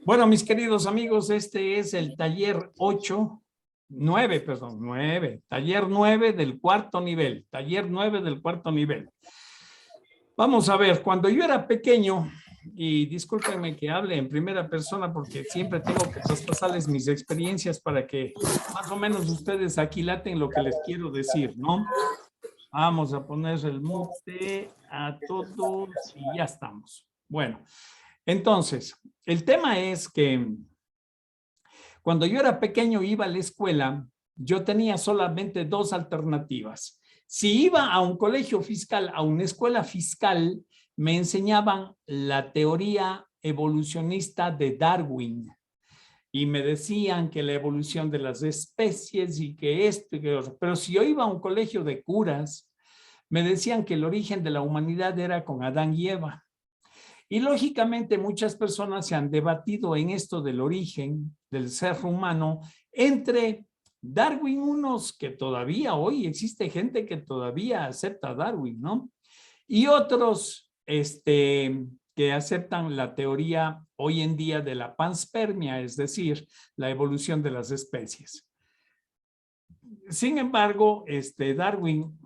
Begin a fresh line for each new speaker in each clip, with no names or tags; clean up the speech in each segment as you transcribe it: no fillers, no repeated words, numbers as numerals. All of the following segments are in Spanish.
Bueno, mis queridos amigos, este es el taller 9, taller 9 del cuarto nivel, taller 9 del cuarto nivel. Vamos a ver, cuando yo era pequeño, y discúlpenme que hable en primera persona porque siempre tengo que traspasarles mis experiencias para que más o menos ustedes aquilaten lo que les quiero decir, ¿no? Vamos a poner el mute a todos y ya estamos. Bueno, entonces, el tema es que cuando yo era pequeño iba a la escuela, yo tenía solamente dos alternativas. Si iba a un colegio fiscal, a una escuela fiscal, me enseñaban la teoría evolucionista de Darwin y me decían que la evolución de las especies y que esto y que otro. Pero si yo iba a un colegio de curas, me decían que el origen de la humanidad era con Adán y Eva. Y lógicamente muchas personas se han debatido en esto del origen del ser humano entre Darwin, unos que todavía hoy existe gente que todavía acepta a Darwin, ¿no? Y otros que aceptan la teoría hoy en día de la panspermia, es decir, la evolución de las especies. Sin embargo, Darwin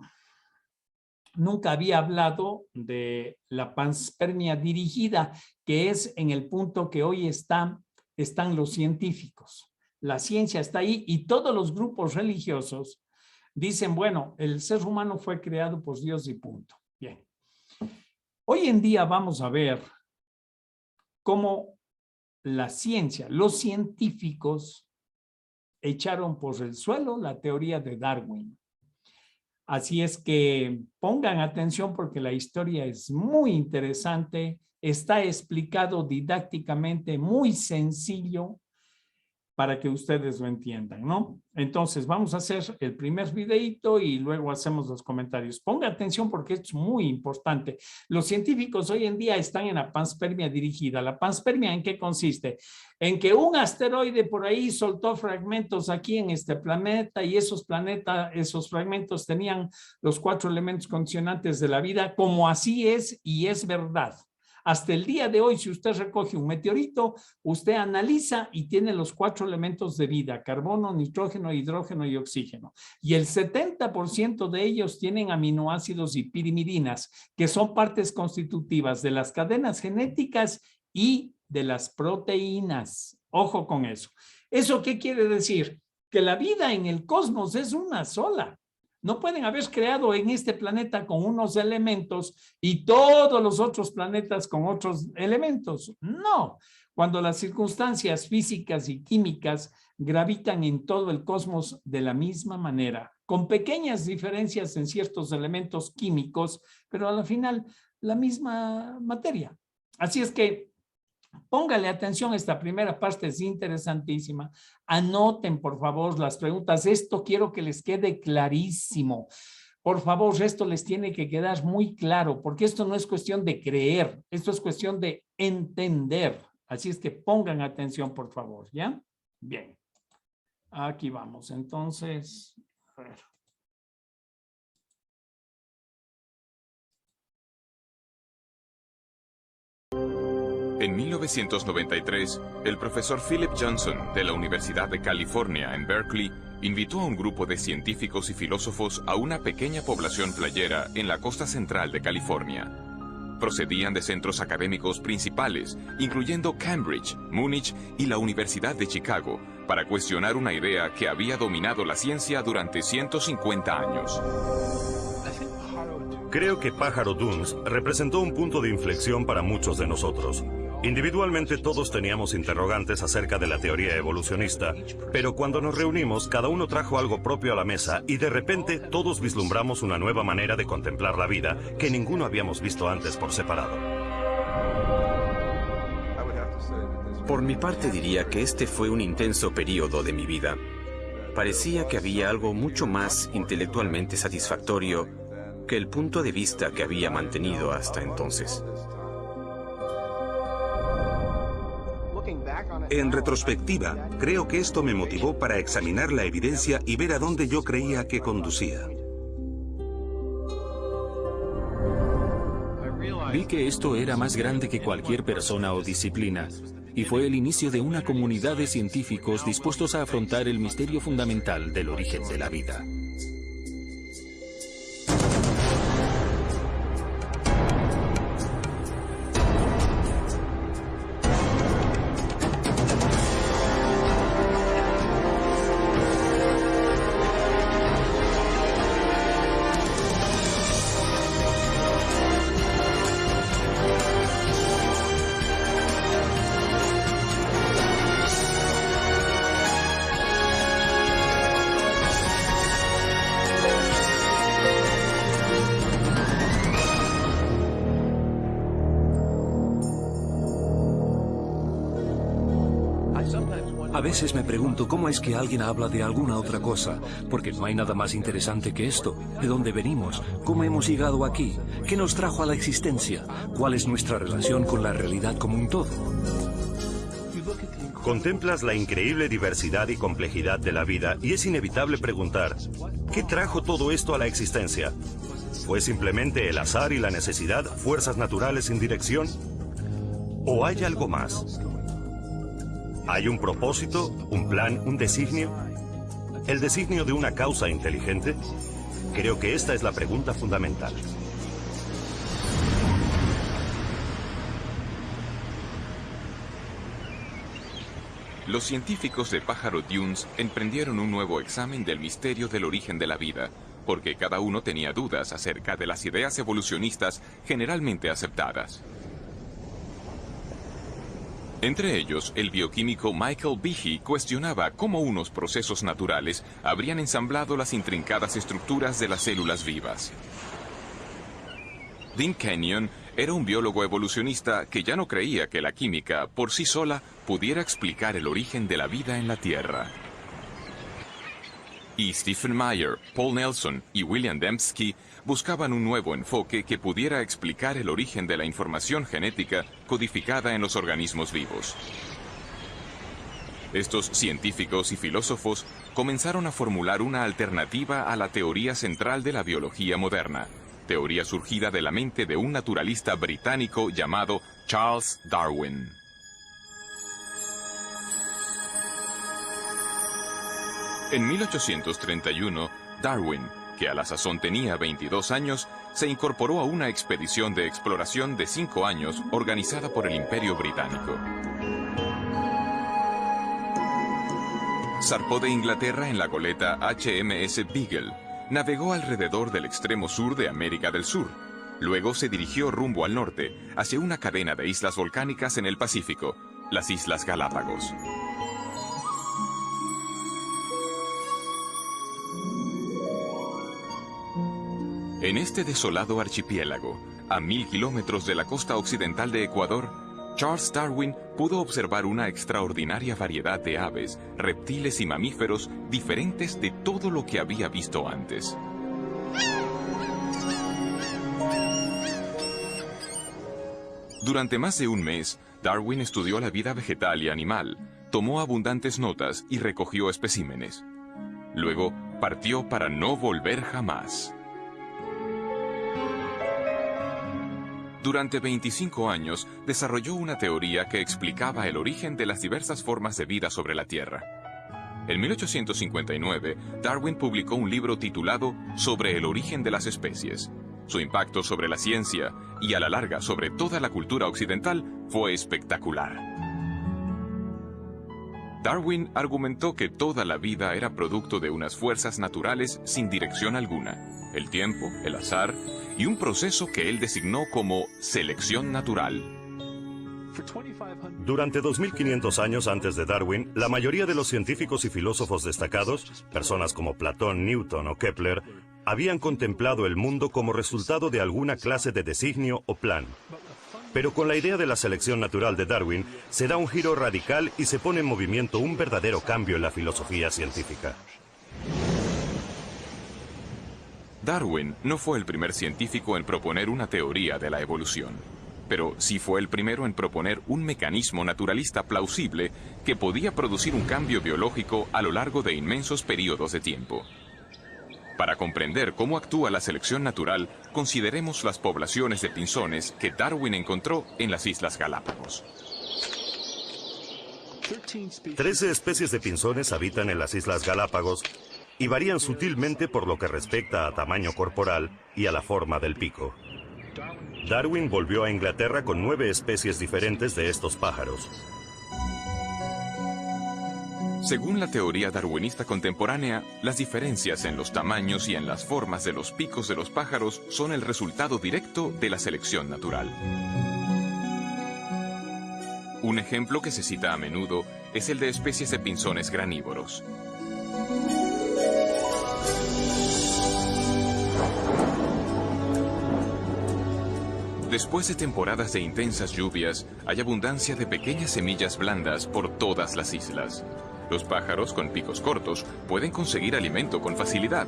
nunca había hablado de la panspermia dirigida, que es en el punto que hoy están los científicos. La ciencia está ahí y todos los grupos religiosos dicen, bueno, el ser humano fue creado por Dios y punto. Bien. Hoy en día vamos a ver cómo la ciencia, los científicos echaron por el suelo la teoría de Darwin. Así es que pongan atención porque la historia es muy interesante, está explicado didácticamente, muy sencillo para que ustedes lo entiendan, ¿no? Entonces vamos a hacer el primer videito y luego hacemos los comentarios. Ponga atención porque es muy importante. Los científicos hoy en día están en la panspermia dirigida. ¿La panspermia en qué consiste? En que un asteroide por ahí soltó fragmentos aquí en este planeta y esos fragmentos tenían los 4 elementos condicionantes de la vida, como así es y es verdad. Hasta el día de hoy, si usted recoge un meteorito, usted analiza y tiene los 4 elementos de vida, carbono, nitrógeno, hidrógeno y oxígeno. Y el 70% de ellos tienen aminoácidos y pirimidinas, que son partes constitutivas de las cadenas genéticas y de las proteínas. Ojo con eso. ¿Eso qué quiere decir? Que la vida en el cosmos es una sola. No pueden haber creado en este planeta con unos elementos y todos los otros planetas con otros elementos. No. Cuando las circunstancias físicas y químicas gravitan en todo el cosmos de la misma manera, con pequeñas diferencias en ciertos elementos químicos, pero al final la misma materia. Así es que póngale atención, esta primera parte es interesantísima. Anoten, por favor, las preguntas. Esto quiero que les quede clarísimo. Por favor, esto les tiene que quedar muy claro, porque esto no es cuestión de creer, esto es cuestión de entender. Así es que pongan atención, por favor, ¿ya? Bien. Aquí vamos. Entonces, a ver.
En 1993, el profesor Philip Johnson de la Universidad de California en Berkeley invitó a un grupo de científicos y filósofos a una pequeña población playera en la costa central de California. Procedían de centros académicos principales, incluyendo Cambridge, Múnich y la Universidad de Chicago, para cuestionar una idea que había dominado la ciencia durante 150 años.
Creo que Pájaro Dunes representó un punto de inflexión para muchos de nosotros. Individualmente todos teníamos interrogantes acerca de la teoría evolucionista, pero cuando nos reunimos cada uno trajo algo propio a la mesa y de repente todos vislumbramos una nueva manera de contemplar la vida que ninguno habíamos visto antes por separado.
Por mi parte diría que este fue un intenso periodo de mi vida. Parecía que había algo mucho más intelectualmente satisfactorio que el punto de vista que había mantenido hasta entonces.
En retrospectiva, creo que esto me motivó para examinar la evidencia y ver a dónde yo creía que conducía.
Vi que esto era más grande que cualquier persona o disciplina. y fue el inicio de una comunidad de científicos dispuestos a afrontar el misterio fundamental del origen de la vida.
A veces me pregunto cómo es que alguien habla de alguna otra cosa, porque no hay nada más interesante que esto. ¿De dónde venimos? ¿Cómo hemos llegado aquí? ¿Qué nos trajo a la existencia? ¿Cuál es nuestra relación con la realidad como un todo?
Contemplas la increíble diversidad y complejidad de la vida y es inevitable preguntar, ¿qué trajo todo esto a la existencia? ¿Fue simplemente el azar y la necesidad, fuerzas naturales sin dirección? ¿O hay algo más? ¿Hay un propósito, un plan, un designio? ¿El designio de una causa inteligente? Creo que esta es la pregunta fundamental.
Los científicos de Pájaro Dunes emprendieron un nuevo examen del misterio del origen de la vida, porque cada uno tenía dudas acerca de las ideas evolucionistas generalmente aceptadas. Entre ellos, el bioquímico Michael Behe cuestionaba cómo unos procesos naturales habrían ensamblado las intrincadas estructuras de las células vivas. Dean Kenyon era un biólogo evolucionista que ya no creía que la química, por sí sola, pudiera explicar el origen de la vida en la Tierra. Y Stephen Meyer, Paul Nelson y William Dembski buscaban un nuevo enfoque que pudiera explicar el origen de la información genética codificada en los organismos vivos. Estos científicos y filósofos comenzaron a formular una alternativa a la teoría central de la biología moderna, teoría surgida de la mente de un naturalista británico llamado Charles Darwin. En 1831, Darwin, que a la sazón tenía 22 años, se incorporó a una expedición de exploración de 5 años organizada por el Imperio Británico. Zarpó de Inglaterra en la goleta HMS Beagle, navegó alrededor del extremo sur de América del Sur. Luego se dirigió rumbo al norte, hacia una cadena de islas volcánicas en el Pacífico, las Islas Galápagos. En este desolado archipiélago, a 1000 kilómetros de la costa occidental de Ecuador, Charles Darwin pudo observar una extraordinaria variedad de aves, reptiles y mamíferos diferentes de todo lo que había visto antes. Durante más de un mes, Darwin estudió la vida vegetal y animal, tomó abundantes notas y recogió especímenes. Luego, partió para no volver jamás. Durante 25 años, desarrolló una teoría que explicaba el origen de las diversas formas de vida sobre la Tierra. En 1859, Darwin publicó un libro titulado Sobre el origen de las especies. Su impacto sobre la ciencia y a la larga sobre toda la cultura occidental fue espectacular. Darwin argumentó que toda la vida era producto de unas fuerzas naturales sin dirección alguna, el tiempo, el azar y un proceso que él designó como selección natural.
Durante 2500 años antes de Darwin, la mayoría de los científicos y filósofos destacados, personas como Platón, Newton o Kepler, habían contemplado el mundo como resultado de alguna clase de designio o plan. Pero con la idea de la selección natural de Darwin, se da un giro radical y se pone en movimiento un verdadero cambio en la filosofía científica.
Darwin no fue el primer científico en proponer una teoría de la evolución, pero sí fue el primero en proponer un mecanismo naturalista plausible que podía producir un cambio biológico a lo largo de inmensos periodos de tiempo. Para comprender cómo actúa la selección natural, consideremos las poblaciones de pinzones que Darwin encontró en las Islas Galápagos.
13 especies de pinzones habitan en las Islas Galápagos y varían sutilmente por lo que respecta a tamaño corporal y a la forma del pico. Darwin volvió a Inglaterra con 9 especies diferentes de estos pájaros.
Según la teoría darwinista contemporánea, las diferencias en los tamaños y en las formas de los picos de los pájaros son el resultado directo de la selección natural. Un ejemplo que se cita a menudo es el de especies de pinzones granívoros. Después de temporadas de intensas lluvias, hay abundancia de pequeñas semillas blandas por todas las islas. Los pájaros con picos cortos pueden conseguir alimento con facilidad.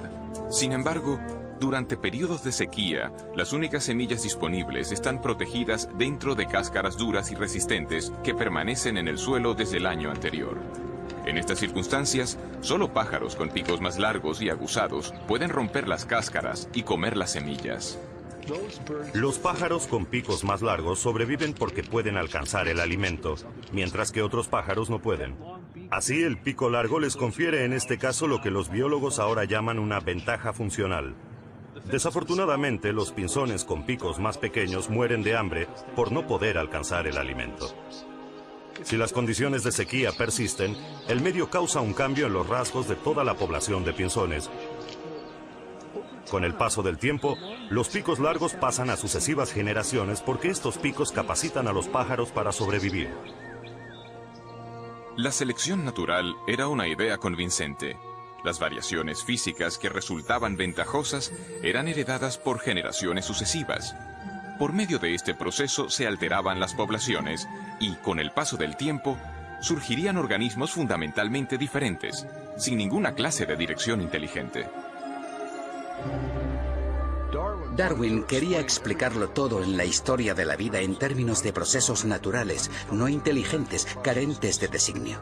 Sin embargo, durante periodos de sequía, las únicas semillas disponibles están protegidas dentro de cáscaras duras y resistentes que permanecen en el suelo desde el año anterior. En estas circunstancias, solo pájaros con picos más largos y aguzados pueden romper las cáscaras y comer las semillas.
Los pájaros con picos más largos sobreviven porque pueden alcanzar el alimento, mientras que otros pájaros no pueden. Así, el pico largo les confiere en este caso lo que los biólogos ahora llaman una ventaja funcional. Desafortunadamente, los pinzones con picos más pequeños mueren de hambre por no poder alcanzar el alimento. Si las condiciones de sequía persisten, el medio causa un cambio en los rasgos de toda la población de pinzones. Con el paso del tiempo, los picos largos pasan a sucesivas generaciones porque estos picos capacitan a los pájaros para sobrevivir.
La selección natural era una idea convincente. Las variaciones físicas que resultaban ventajosas eran heredadas por generaciones sucesivas. Por medio de este proceso se alteraban las poblaciones y, con el paso del tiempo, surgirían organismos fundamentalmente diferentes, sin ninguna clase de dirección inteligente.
Darwin quería explicarlo todo en la historia de la vida en términos de procesos naturales, no inteligentes, carentes de designio.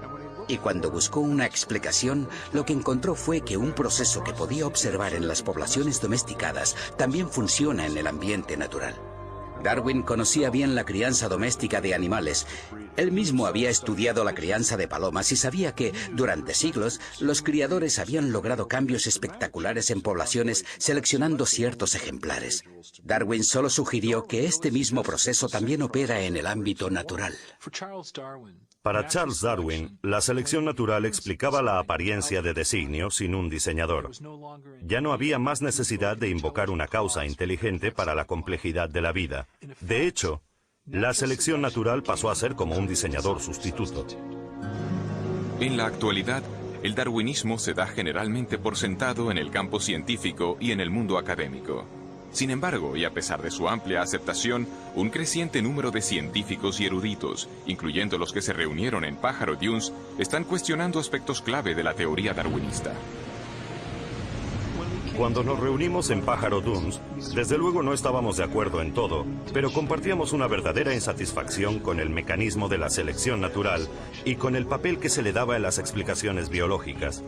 Y cuando buscó una explicación, lo que encontró fue que un proceso que podía observar en las poblaciones domesticadas también funciona en el ambiente natural. Darwin conocía bien la crianza doméstica de animales. Él mismo había estudiado la crianza de palomas y sabía que, durante siglos, los criadores habían logrado cambios espectaculares en poblaciones seleccionando ciertos ejemplares. Darwin solo sugirió que este mismo proceso también opera en el ámbito natural.
Para Charles Darwin, la selección natural explicaba la apariencia de designio sin un diseñador. Ya no había más necesidad de invocar una causa inteligente para la complejidad de la vida. De hecho, la selección natural pasó a ser como un diseñador sustituto.
En la actualidad, el darwinismo se da generalmente por sentado en el campo científico y en el mundo académico. Sin embargo, y a pesar de su amplia aceptación, un creciente número de científicos y eruditos, incluyendo los que se reunieron en Pájaro Dunes, están cuestionando aspectos clave de la teoría darwinista.
Cuando nos reunimos en Pájaro Dunes, desde luego no estábamos de acuerdo en todo, pero compartíamos una verdadera insatisfacción con el mecanismo de la selección natural y con el papel que se le daba en las explicaciones biológicas.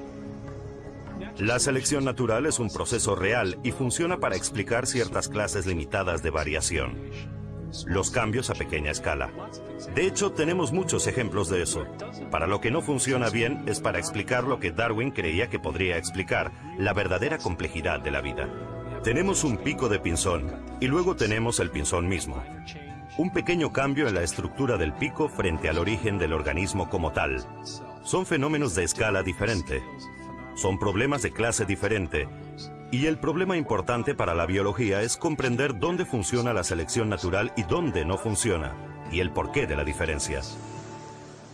La selección natural es un proceso real y funciona para explicar ciertas clases limitadas de variación. Los cambios a pequeña escala. De hecho, tenemos muchos ejemplos de eso. Para lo que no funciona bien es para explicar lo que Darwin creía que podría explicar, la verdadera complejidad de la vida. Tenemos un pico de pinzón y luego tenemos el pinzón mismo. Un pequeño cambio en la estructura del pico frente al origen del organismo como tal. Son fenómenos de escala diferente. Son problemas de clase diferente. Y el problema importante para la biología es comprender dónde funciona la selección natural y dónde no funciona, y el porqué de la diferencia.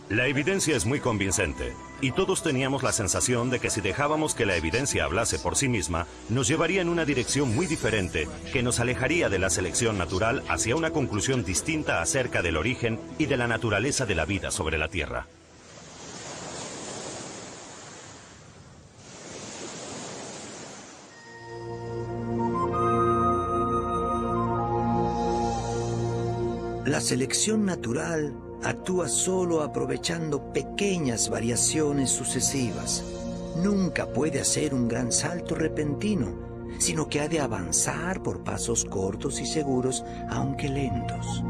La evidencia es muy convincente, y todos teníamos la sensación de que si dejábamos que la evidencia hablase por sí misma, nos llevaría en una dirección muy diferente, que nos alejaría de la selección natural hacia una conclusión distinta acerca del origen y de la naturaleza de la vida sobre la Tierra.
La selección natural actúa solo aprovechando pequeñas variaciones sucesivas. Nunca puede hacer un gran salto repentino, sino que ha de avanzar por pasos cortos y seguros, aunque lentos.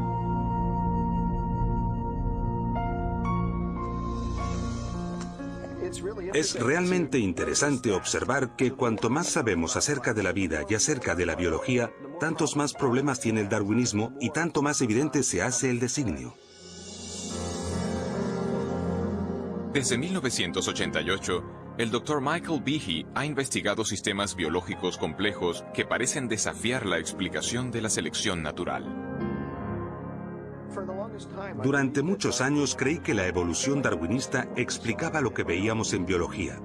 Es realmente interesante observar que cuanto más sabemos acerca de la vida y acerca de la biología, tantos más problemas tiene el darwinismo y tanto más evidente se hace el designio.
Desde 1988, el Dr. Michael Behe ha investigado sistemas biológicos complejos que parecen desafiar la explicación de la selección natural.
Durante muchos años creí que la evolución darwinista explicaba lo que veíamos en biología.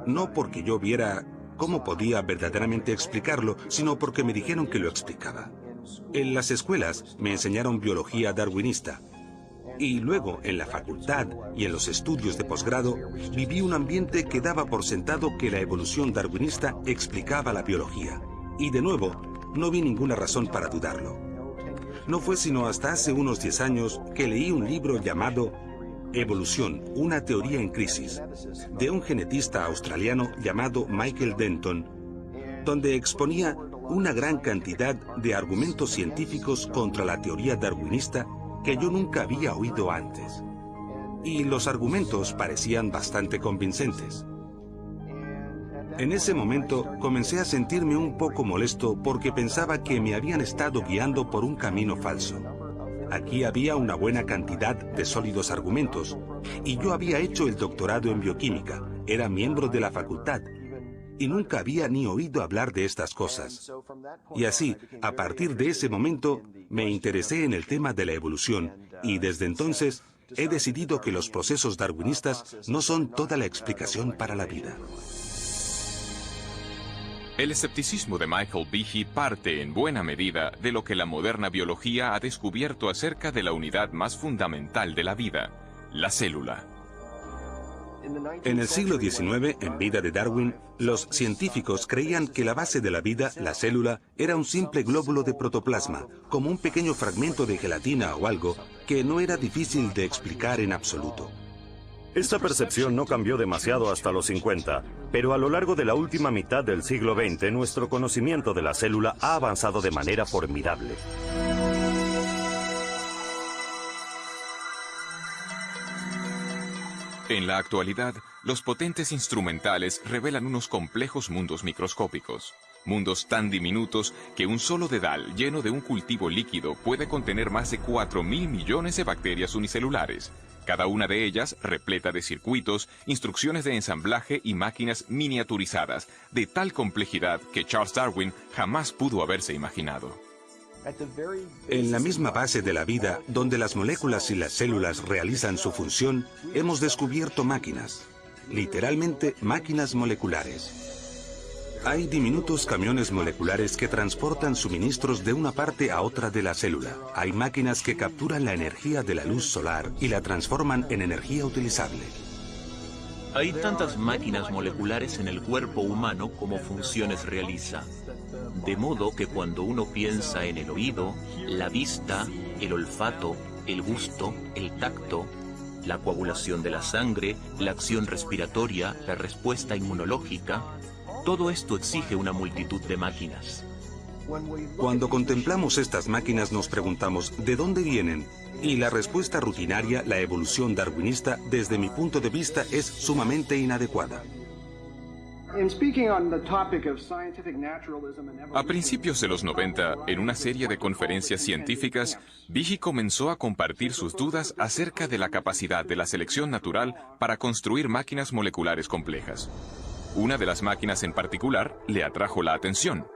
No porque yo viera cómo podía verdaderamente explicarlo, sino porque me dijeron que lo explicaba. En las escuelas me enseñaron biología darwinista. Y luego, en la facultad y en los estudios de posgrado, viví un ambiente que daba por sentado que la evolución darwinista explicaba la biología. Y de nuevo, no vi ninguna razón para dudarlo. No fue sino hasta hace unos 10 años que leí un libro llamado Evolución, una teoría en crisis, de un genetista australiano llamado Michael Denton, donde exponía una gran cantidad de argumentos científicos contra la teoría darwinista que yo nunca había oído antes. Y los argumentos parecían bastante convincentes. En ese momento comencé a sentirme un poco molesto porque pensaba que me habían estado guiando por un camino falso. Aquí había una buena cantidad de sólidos argumentos, y yo había hecho el doctorado en bioquímica, era miembro de la facultad, y nunca había ni oído hablar de estas cosas. Y así, a partir de ese momento, me interesé en el tema de la evolución, y desde entonces he decidido que los procesos darwinistas no son toda la explicación para la vida.
El escepticismo de Michael Behe parte en buena medida de lo que la moderna biología ha descubierto acerca de la unidad más fundamental de la vida, la célula.
En el siglo XIX, en vida de Darwin, los científicos creían que la base de la vida, la célula, era un simple glóbulo de protoplasma, como un pequeño fragmento de gelatina o algo que no era difícil de explicar en absoluto.
Esta percepción no cambió demasiado hasta los 50, pero a lo largo de la última mitad del siglo XX, nuestro conocimiento de la célula ha avanzado de manera formidable.
En la actualidad, los potentes instrumentales revelan unos complejos mundos microscópicos. Mundos tan diminutos que un solo dedal lleno de un cultivo líquido puede contener más de 4.000 millones de bacterias unicelulares. Cada una de ellas repleta de circuitos, instrucciones de ensamblaje y máquinas miniaturizadas, de tal complejidad que Charles Darwin jamás pudo haberse imaginado.
En la misma base de la vida, donde las moléculas y las células realizan su función, hemos descubierto máquinas, literalmente máquinas moleculares. Hay diminutos camiones moleculares que transportan suministros de una parte a otra de la célula. Hay máquinas que capturan la energía de la luz solar y la transforman en energía utilizable.
Hay tantas máquinas moleculares en el cuerpo humano como funciones realiza. De modo que cuando uno piensa en el oído, la vista, el olfato, el gusto, el tacto, la coagulación de la sangre, la acción respiratoria, la respuesta inmunológica, todo esto exige una multitud de máquinas.
Cuando contemplamos estas máquinas nos preguntamos ¿de dónde vienen? Y la respuesta rutinaria, la evolución darwinista, desde mi punto de vista, es sumamente inadecuada.
A principios de los 90, en una serie de conferencias científicas, Behe comenzó a compartir sus dudas acerca de la capacidad de la selección natural para construir máquinas moleculares complejas. Una de las máquinas en particular le atrajo la atención.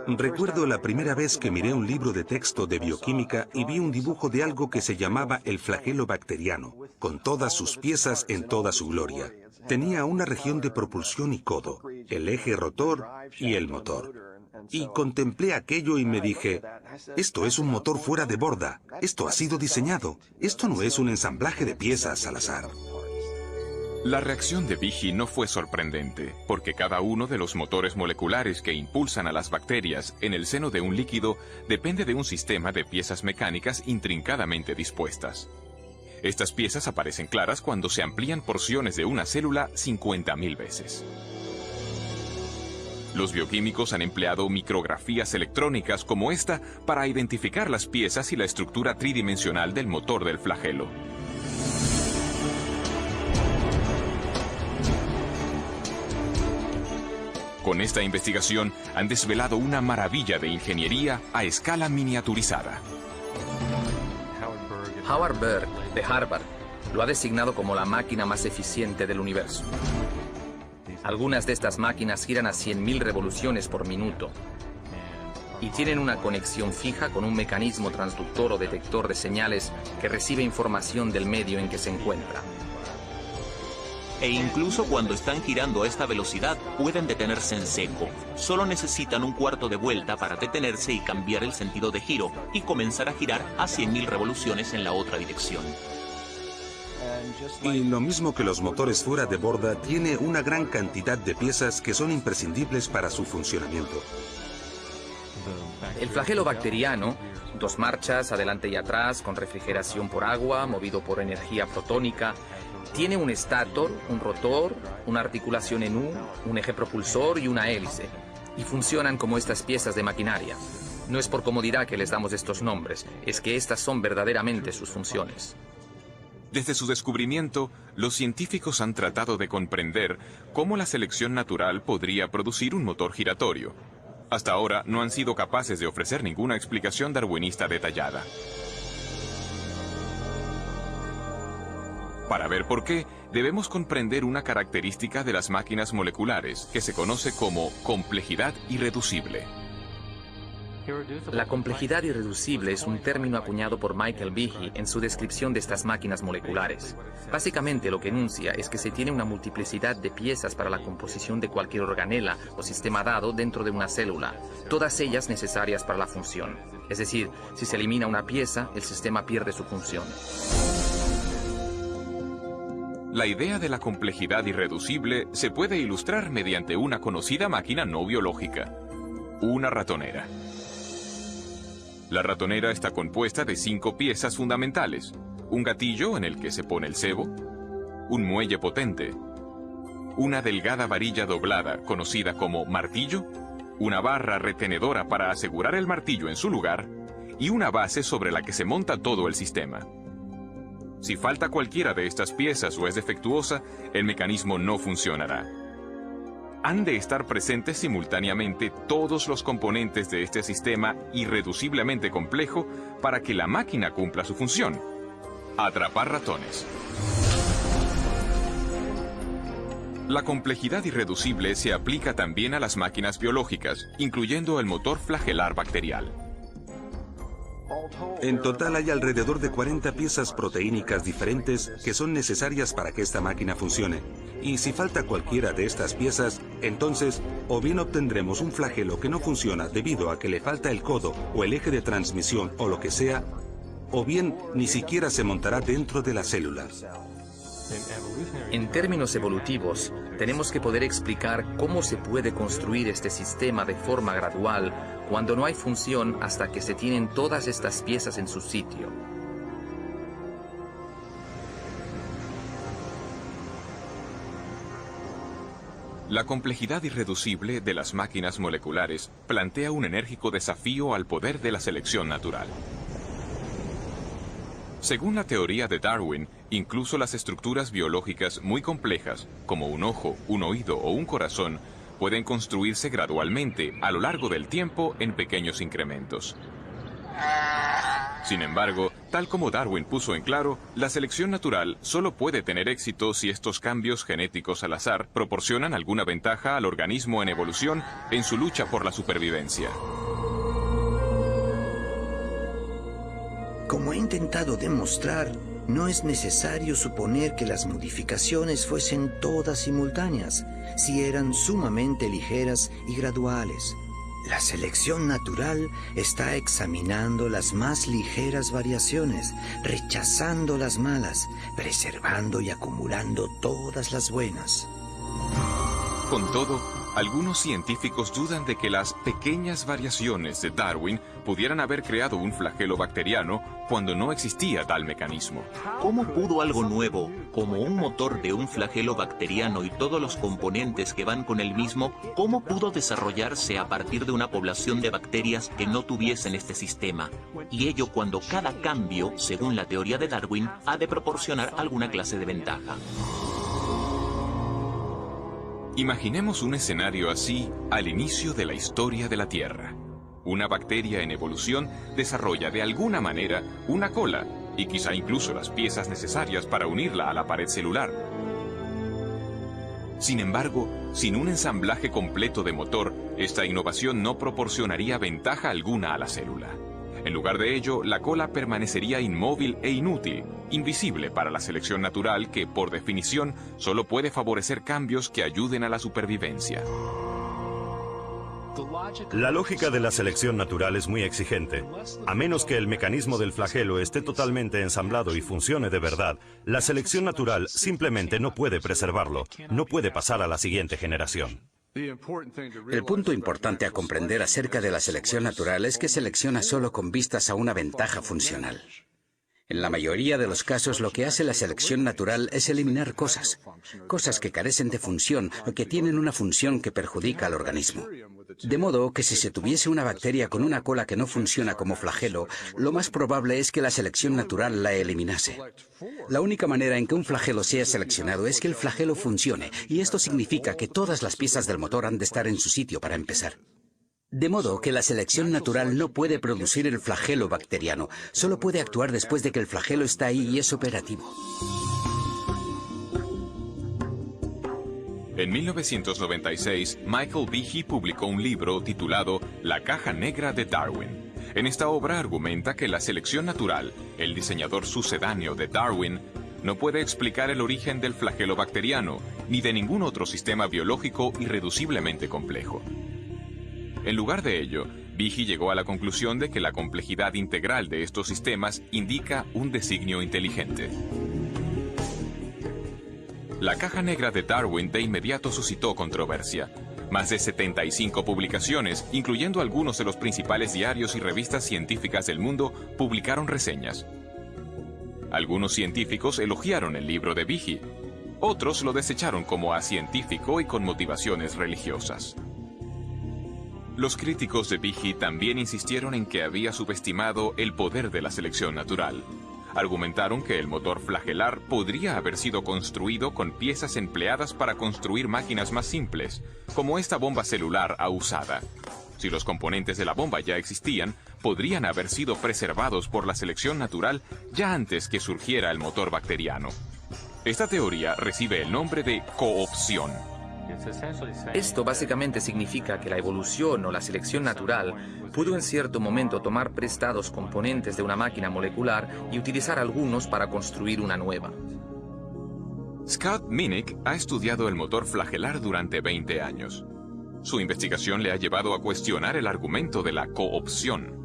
Recuerdo la primera vez que miré un libro de texto de bioquímica y vi un dibujo de algo que se llamaba el flagelo bacteriano, con todas sus piezas en toda su gloria. Tenía una región de propulsión y codo, el eje rotor y el motor. Y contemplé aquello y me dije, esto es un motor fuera de borda, esto ha sido diseñado, esto no es un ensamblaje de piezas al azar.
La reacción de Behe no fue sorprendente, porque cada uno de los motores moleculares que impulsan a las bacterias en el seno de un líquido depende de un sistema de piezas mecánicas intrincadamente dispuestas. Estas piezas aparecen claras cuando se amplían porciones de una célula 50.000 veces. Los bioquímicos han empleado micrografías electrónicas como esta para identificar las piezas y la estructura tridimensional del motor del flagelo. Con esta investigación han desvelado una maravilla de ingeniería a escala miniaturizada.
Howard Berg, de Harvard, lo ha designado como la máquina más eficiente del universo. Algunas de estas máquinas giran a 100.000 revoluciones por minuto y tienen una conexión fija con un mecanismo transductor o detector de señales que recibe información del medio en que se encuentra.
E incluso cuando están girando a esta velocidad, pueden detenerse en seco. Solo necesitan un cuarto de vuelta para detenerse y cambiar el sentido de giro y comenzar a girar a 100.000 revoluciones en la otra dirección.
Y lo mismo que los motores fuera de borda, tiene una gran cantidad de piezas que son imprescindibles para su funcionamiento.
El flagelo bacteriano, 2 marchas, adelante y atrás, con refrigeración por agua, movido por energía fotónica, tiene un estator, un rotor, una articulación en U, un eje propulsor y una hélice, y funcionan como estas piezas de maquinaria. No es por comodidad que les damos estos nombres, es que estas son verdaderamente sus funciones.
Desde su descubrimiento, los científicos han tratado de comprender cómo la selección natural podría producir un motor giratorio. Hasta ahora no han sido capaces de ofrecer ninguna explicación darwinista detallada. Para ver por qué, debemos comprender una característica de las máquinas moleculares que se conoce como complejidad irreducible.
La complejidad irreducible es un término acuñado por Michael Behe en su descripción de estas máquinas moleculares. Básicamente lo que enuncia es que se tiene una multiplicidad de piezas para la composición de cualquier organela o sistema dado dentro de una célula, todas ellas necesarias para la función. Es decir, si se elimina una pieza, el sistema pierde su función.
La idea de la complejidad irreducible se puede ilustrar mediante una conocida máquina no biológica, una ratonera. La ratonera está compuesta de 5 piezas fundamentales: un gatillo en el que se pone el cebo, un muelle potente, una delgada varilla doblada conocida como martillo, una barra retenedora para asegurar el martillo en su lugar y una base sobre la que se monta todo el sistema. Si falta cualquiera de estas piezas o es defectuosa, el mecanismo no funcionará. Han de estar presentes simultáneamente todos los componentes de este sistema irreduciblemente complejo para que la máquina cumpla su función: atrapar ratones. La complejidad irreducible se aplica también a las máquinas biológicas, incluyendo el motor flagelar bacterial.
En total hay alrededor de 40 piezas proteínicas diferentes que son necesarias para que esta máquina funcione. Y si falta cualquiera de estas piezas, entonces o bien obtendremos un flagelo que no funciona debido a que le falta el codo o el eje de transmisión o lo que sea, o bien ni siquiera se montará dentro de la célula.
En términos evolutivos, tenemos que poder explicar cómo se puede construir este sistema de forma gradual cuando no hay función hasta que se tienen todas estas piezas en su sitio.
La complejidad irreducible de las máquinas moleculares plantea un enérgico desafío al poder de la selección natural. Según la teoría de Darwin, incluso las estructuras biológicas muy complejas, como un ojo, un oído o un corazón, pueden construirse gradualmente a lo largo del tiempo en pequeños incrementos. Sin embargo, tal como Darwin puso en claro, la selección natural solo puede tener éxito si estos cambios genéticos al azar proporcionan alguna ventaja al organismo en evolución en su lucha por la supervivencia.
Como he intentado demostrar, no es necesario suponer que las modificaciones fuesen todas simultáneas, si eran sumamente ligeras y graduales. La selección natural está examinando las más ligeras variaciones, rechazando las malas, preservando y acumulando todas las buenas.
Con todo, algunos científicos dudan de que las pequeñas variaciones de Darwin pudieran haber creado un flagelo bacteriano cuando no existía tal mecanismo.
¿Cómo pudo algo nuevo, como un motor de un flagelo bacteriano y todos los componentes que van con el mismo, cómo pudo desarrollarse a partir de una población de bacterias que no tuviesen este sistema? Y ello cuando cada cambio, según la teoría de Darwin, ha de proporcionar alguna clase de ventaja.
Imaginemos un escenario así al inicio de la historia de la Tierra. Una bacteria en evolución desarrolla de alguna manera una cola y quizá incluso las piezas necesarias para unirla a la pared celular. Sin embargo, sin un ensamblaje completo de motor, esta innovación no proporcionaría ventaja alguna a la célula. En lugar de ello, la cola permanecería inmóvil e inútil, invisible para la selección natural que, por definición, solo puede favorecer cambios que ayuden a la supervivencia.
La lógica de la selección natural es muy exigente. A menos que el mecanismo del flagelo esté totalmente ensamblado y funcione de verdad, la selección natural simplemente no puede preservarlo, no puede pasar a la siguiente generación.
El punto importante a comprender acerca de la selección natural es que selecciona solo con vistas a una ventaja funcional. En la mayoría de los casos, lo que hace la selección natural es eliminar cosas que carecen de función o que tienen una función que perjudica al organismo. De modo que si se tuviese una bacteria con una cola que no funciona como flagelo, lo más probable es que la selección natural la eliminase. La única manera en que un flagelo sea seleccionado es que el flagelo funcione, y esto significa que todas las piezas del motor han de estar en su sitio para empezar. De modo que la selección natural no puede producir el flagelo bacteriano, solo puede actuar después de que el flagelo está ahí y es operativo.
En 1996, Michael Behe publicó un libro titulado La caja negra de Darwin. En esta obra argumenta que la selección natural, el diseñador sucedáneo de Darwin, no puede explicar el origen del flagelo bacteriano, ni de ningún otro sistema biológico irreduciblemente complejo. En lugar de ello, Behe llegó a la conclusión de que la complejidad integral de estos sistemas indica un designio inteligente. La caja negra de Darwin de inmediato suscitó controversia. Más de 75 publicaciones, incluyendo algunos de los principales diarios y revistas científicas del mundo, publicaron reseñas. Algunos científicos elogiaron el libro de Behe, otros lo desecharon como acientífico y con motivaciones religiosas. Los críticos de Behe también insistieron en que había subestimado el poder de la selección natural. Argumentaron que el motor flagelar podría haber sido construido con piezas empleadas para construir máquinas más simples, como esta bomba celular usada. Si los componentes de la bomba ya existían, podrían haber sido preservados por la selección natural ya antes que surgiera el motor bacteriano. Esta teoría recibe el nombre de coopción.
Esto básicamente significa que la evolución o la selección natural pudo en cierto momento tomar prestados componentes de una máquina molecular y utilizar algunos para construir una nueva.
Scott Minnick ha estudiado el motor flagelar durante 20 años. Su investigación le ha llevado a cuestionar el argumento de la coopción.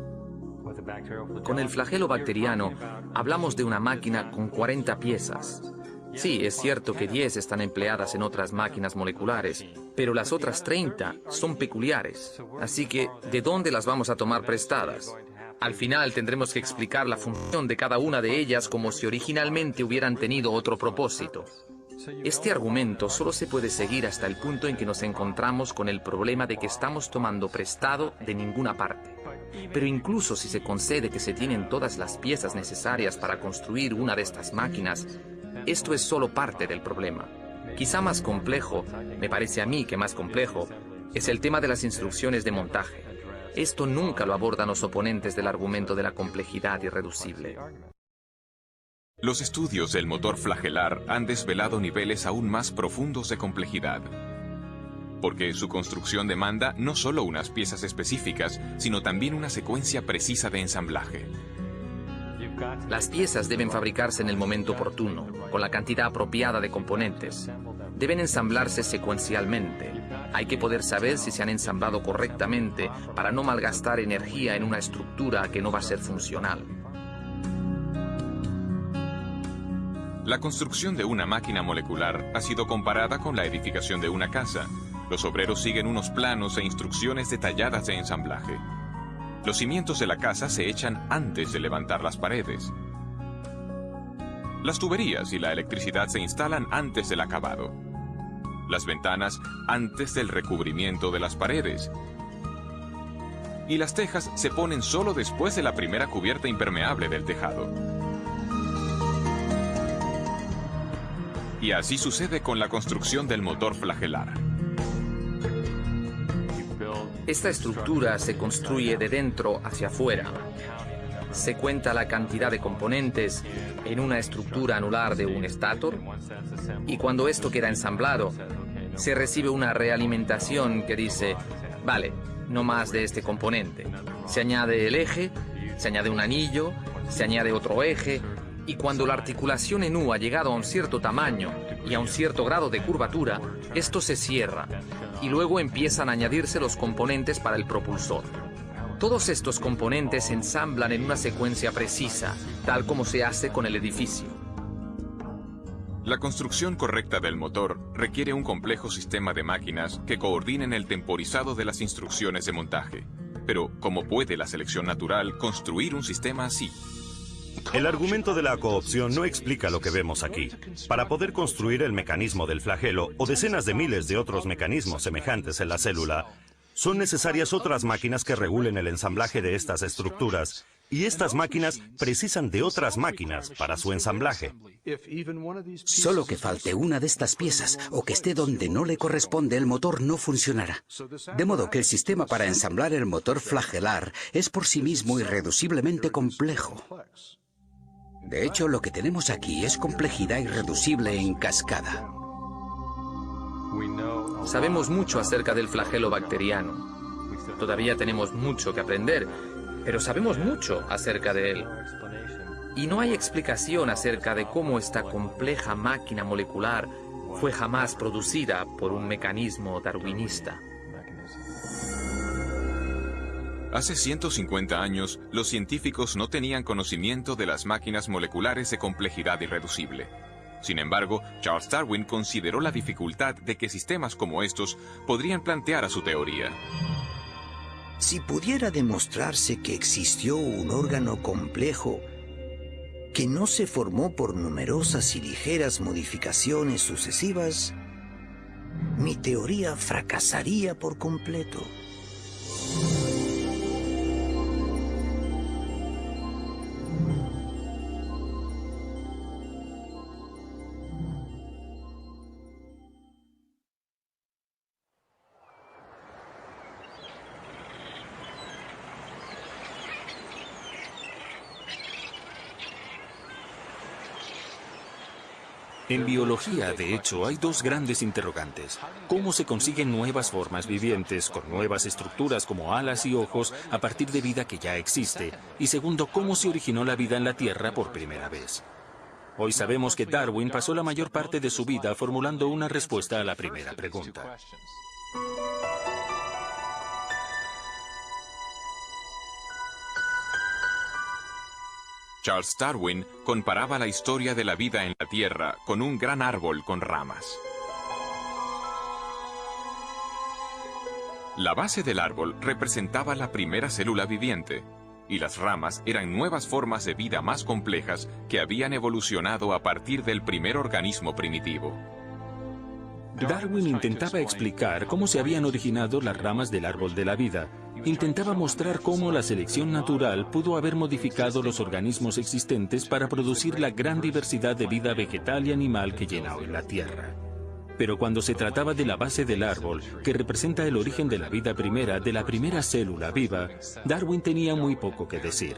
Con el flagelo bacteriano, hablamos de una máquina con 40 piezas. Sí, es cierto que 10 están empleadas en otras máquinas moleculares, pero las otras 30 son peculiares. Así que, ¿de dónde las vamos a tomar prestadas? Al final tendremos que explicar la función de cada una de ellas como si originalmente hubieran tenido otro propósito. Este argumento solo se puede seguir hasta el punto en que nos encontramos con el problema de que estamos tomando prestado de ninguna parte. Pero incluso si se concede que se tienen todas las piezas necesarias para construir una de estas máquinas, esto es solo parte del problema. Quizá más complejo, me parece a mí que más complejo, es el tema de las instrucciones de montaje. Esto nunca lo abordan los oponentes del argumento de la complejidad irreducible.
Los estudios del motor flagelar han desvelado niveles aún más profundos de complejidad, porque su construcción demanda no solo unas piezas específicas, sino también una secuencia precisa de ensamblaje.
Las piezas deben fabricarse en el momento oportuno, con la cantidad apropiada de componentes. Deben ensamblarse secuencialmente. Hay que poder saber si se han ensamblado correctamente para no malgastar energía en una estructura que no va a ser funcional.
La construcción de una máquina molecular ha sido comparada con la edificación de una casa. Los obreros siguen unos planos e instrucciones detalladas de ensamblaje. Los cimientos de la casa se echan antes de levantar las paredes. Las tuberías y la electricidad se instalan antes del acabado. Las ventanas antes del recubrimiento de las paredes. Y las tejas se ponen solo después de la primera cubierta impermeable del tejado. Y así sucede con la construcción del motor flagelar.
Esta estructura se construye de dentro hacia afuera. Se cuenta la cantidad de componentes en una estructura anular de un estator y cuando esto queda ensamblado, se recibe una realimentación que dice, vale, no más de este componente. Se añade el eje, se añade un anillo, se añade otro eje y cuando la articulación en U ha llegado a un cierto tamaño y a un cierto grado de curvatura, esto se cierra y luego empiezan a añadirse los componentes para el propulsor. Todos estos componentes se ensamblan en una secuencia precisa, tal como se hace con el edificio.
La construcción correcta del motor requiere un complejo sistema de máquinas que coordinen el temporizado de las instrucciones de montaje. Pero, ¿cómo puede la selección natural construir un sistema así?
El argumento de la coopción no explica lo que vemos aquí. Para poder construir el mecanismo del flagelo o decenas de miles de otros mecanismos semejantes en la célula, son necesarias otras máquinas que regulen el ensamblaje de estas estructuras, y estas máquinas precisan de otras máquinas para su ensamblaje.
Solo que falte una de estas piezas o que esté donde no le corresponde, el motor no funcionará. De modo que el sistema para ensamblar el motor flagelar es por sí mismo irreduciblemente complejo. De hecho, lo que tenemos aquí es complejidad irreducible en cascada.
Sabemos mucho acerca del flagelo bacteriano. Todavía tenemos mucho que aprender, pero sabemos mucho acerca de él. Y no hay explicación acerca de cómo esta compleja máquina molecular fue jamás producida por un mecanismo darwinista.
Hace 150 años, los científicos no tenían conocimiento de las máquinas moleculares de complejidad irreducible. Sin embargo, Charles Darwin consideró la dificultad de que sistemas como estos podrían plantear a su teoría.
Si pudiera demostrarse que existió un órgano complejo que no se formó por numerosas y ligeras modificaciones sucesivas, mi teoría fracasaría por completo.
En biología, de hecho, hay dos grandes interrogantes. ¿Cómo se consiguen nuevas formas vivientes con nuevas estructuras como alas y ojos a partir de vida que ya existe? Y segundo, ¿cómo se originó la vida en la Tierra por primera vez? Hoy sabemos que Darwin pasó la mayor parte de su vida formulando una respuesta a la primera pregunta.
Charles Darwin comparaba la historia de la vida en la Tierra con un gran árbol con ramas. La base del árbol representaba la primera célula viviente, y las ramas eran nuevas formas de vida más complejas que habían evolucionado a partir del primer organismo primitivo.
Darwin intentaba explicar cómo se habían originado las ramas del árbol de la vida. Intentaba mostrar cómo la selección natural pudo haber modificado los organismos existentes para producir la gran diversidad de vida vegetal y animal que llena hoy la Tierra. Pero cuando se trataba de la base del árbol, que representa el origen de la vida primera, de la primera célula viva, Darwin tenía muy poco que decir.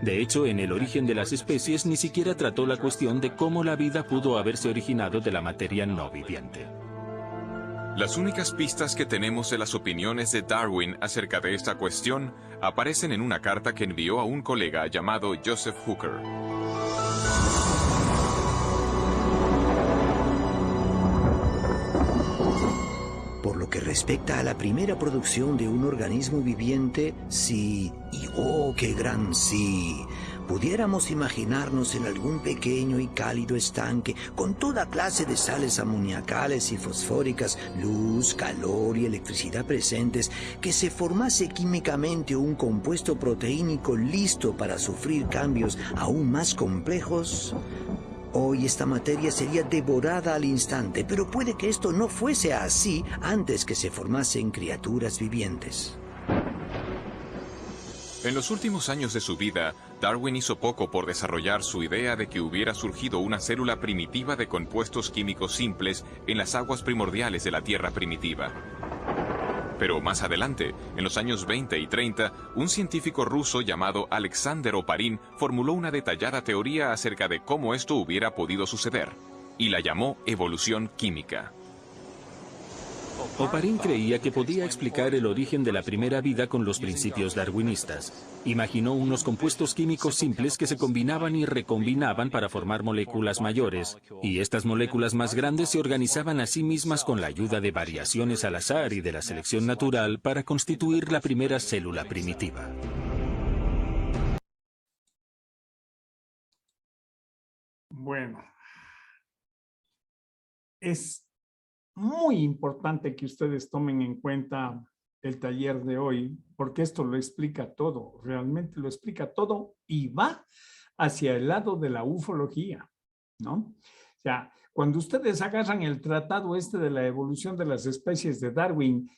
De hecho, en el origen de las especies ni siquiera trató la cuestión de cómo la vida pudo haberse originado de la materia no viviente.
Las únicas pistas que tenemos de las opiniones de Darwin acerca de esta cuestión aparecen en una carta que envió a un colega llamado Joseph Hooker.
Por lo que respecta a la primera producción de un organismo viviente, sí, y oh, qué gran sí, pudiéramos imaginarnos en algún pequeño y cálido estanque con toda clase de sales amoníacales y fosfóricas, luz, calor y electricidad presentes, que se formase químicamente un compuesto proteínico listo para sufrir cambios aún más complejos. Hoy esta materia sería devorada al instante, pero puede que esto no fuese así antes que se formasen criaturas vivientes.
En los últimos años de su vida, Darwin hizo poco por desarrollar su idea de que hubiera surgido una célula primitiva de compuestos químicos simples en las aguas primordiales de la Tierra primitiva. Pero más adelante, en los años 20 y 30, un científico ruso llamado Alexander Oparin formuló una detallada teoría acerca de cómo esto hubiera podido suceder, y la llamó evolución química.
Oparin creía que podía explicar el origen de la primera vida con los principios darwinistas. Imaginó unos compuestos químicos simples que se combinaban y recombinaban para formar moléculas mayores, y estas moléculas más grandes se organizaban a sí mismas con la ayuda de variaciones al azar y de la selección natural para constituir la primera célula primitiva.
Bueno, es muy importante que ustedes tomen en cuenta el taller de hoy, porque esto lo explica todo, realmente lo explica todo y va hacia el lado de la ufología, ¿no? O sea, cuando ustedes agarran el tratado este de la evolución de las especies de Darwin,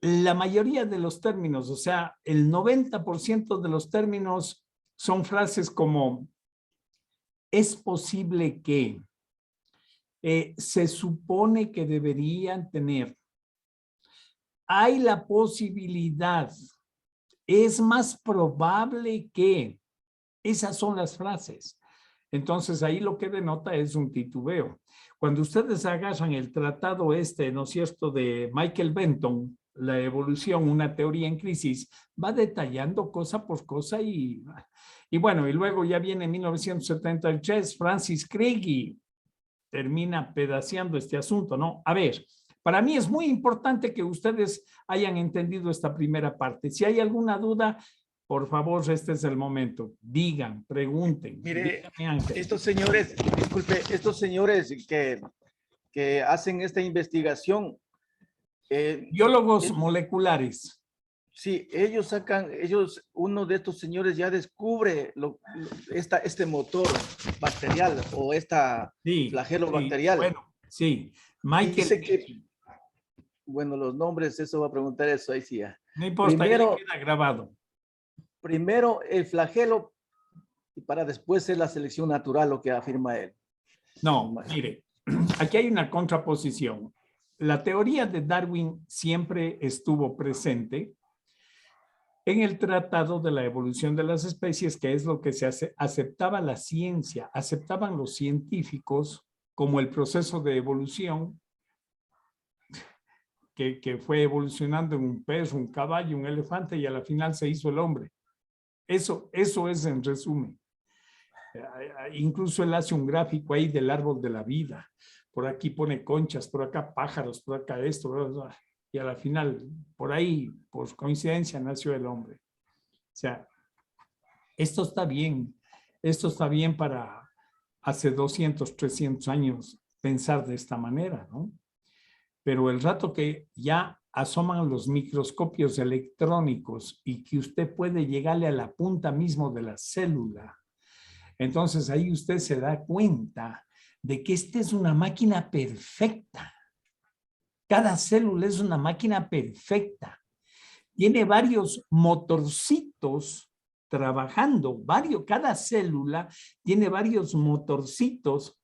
la mayoría de los términos, o sea, el 90% de los términos son frases como es posible que, se supone que deberían tener, hay la posibilidad, es más probable que, esas son las frases. Entonces ahí lo que denota es un titubeo. Cuando ustedes agarran el tratado este, ¿no es cierto?, de Michael Benton, la evolución, una teoría en crisis, va detallando cosa por cosa y bueno, y luego ya viene 1973, Francis Crick y termina pedaceando este asunto, ¿no? A ver, para mí es muy importante que ustedes hayan entendido esta primera parte. Si hay alguna duda, por favor, este es el momento. Digan, pregunten.
Mire,
díganme,
estos señores, disculpe, estos señores que hacen esta investigación.
Biólogos moleculares.
Sí, uno de estos señores ya descubre este motor bacterial o flagelo bacterial.
Bueno, sí. Michael.
Dice que, bueno, los nombres, eso va a preguntar eso, ahí sí ya.
No importa, ya queda grabado.
Primero el flagelo y para después es la selección natural, lo que afirma él.
No, mire, aquí hay una contraposición. La teoría de Darwin siempre estuvo presente en el Tratado de la Evolución de las Especies, que es lo que aceptaba la ciencia, aceptaban los científicos como el proceso de evolución que fue evolucionando en un perro, un caballo, un elefante y a la final se hizo el hombre. Eso es en resumen. Incluso él hace un gráfico ahí del árbol de la vida. Por aquí pone conchas, por acá pájaros, por acá esto, y a la final, por ahí, por coincidencia, nació el hombre. O sea, esto está bien para hace 200, 300 años pensar de esta manera, ¿no? Pero el rato que ya asoman los microscopios electrónicos y que usted puede llegarle a la punta mismo de la célula, entonces ahí usted se da cuenta de que esta es una máquina perfecta. Cada célula es una máquina perfecta. Tiene varios motorcitos trabajando, cada célula tiene varios motorcitos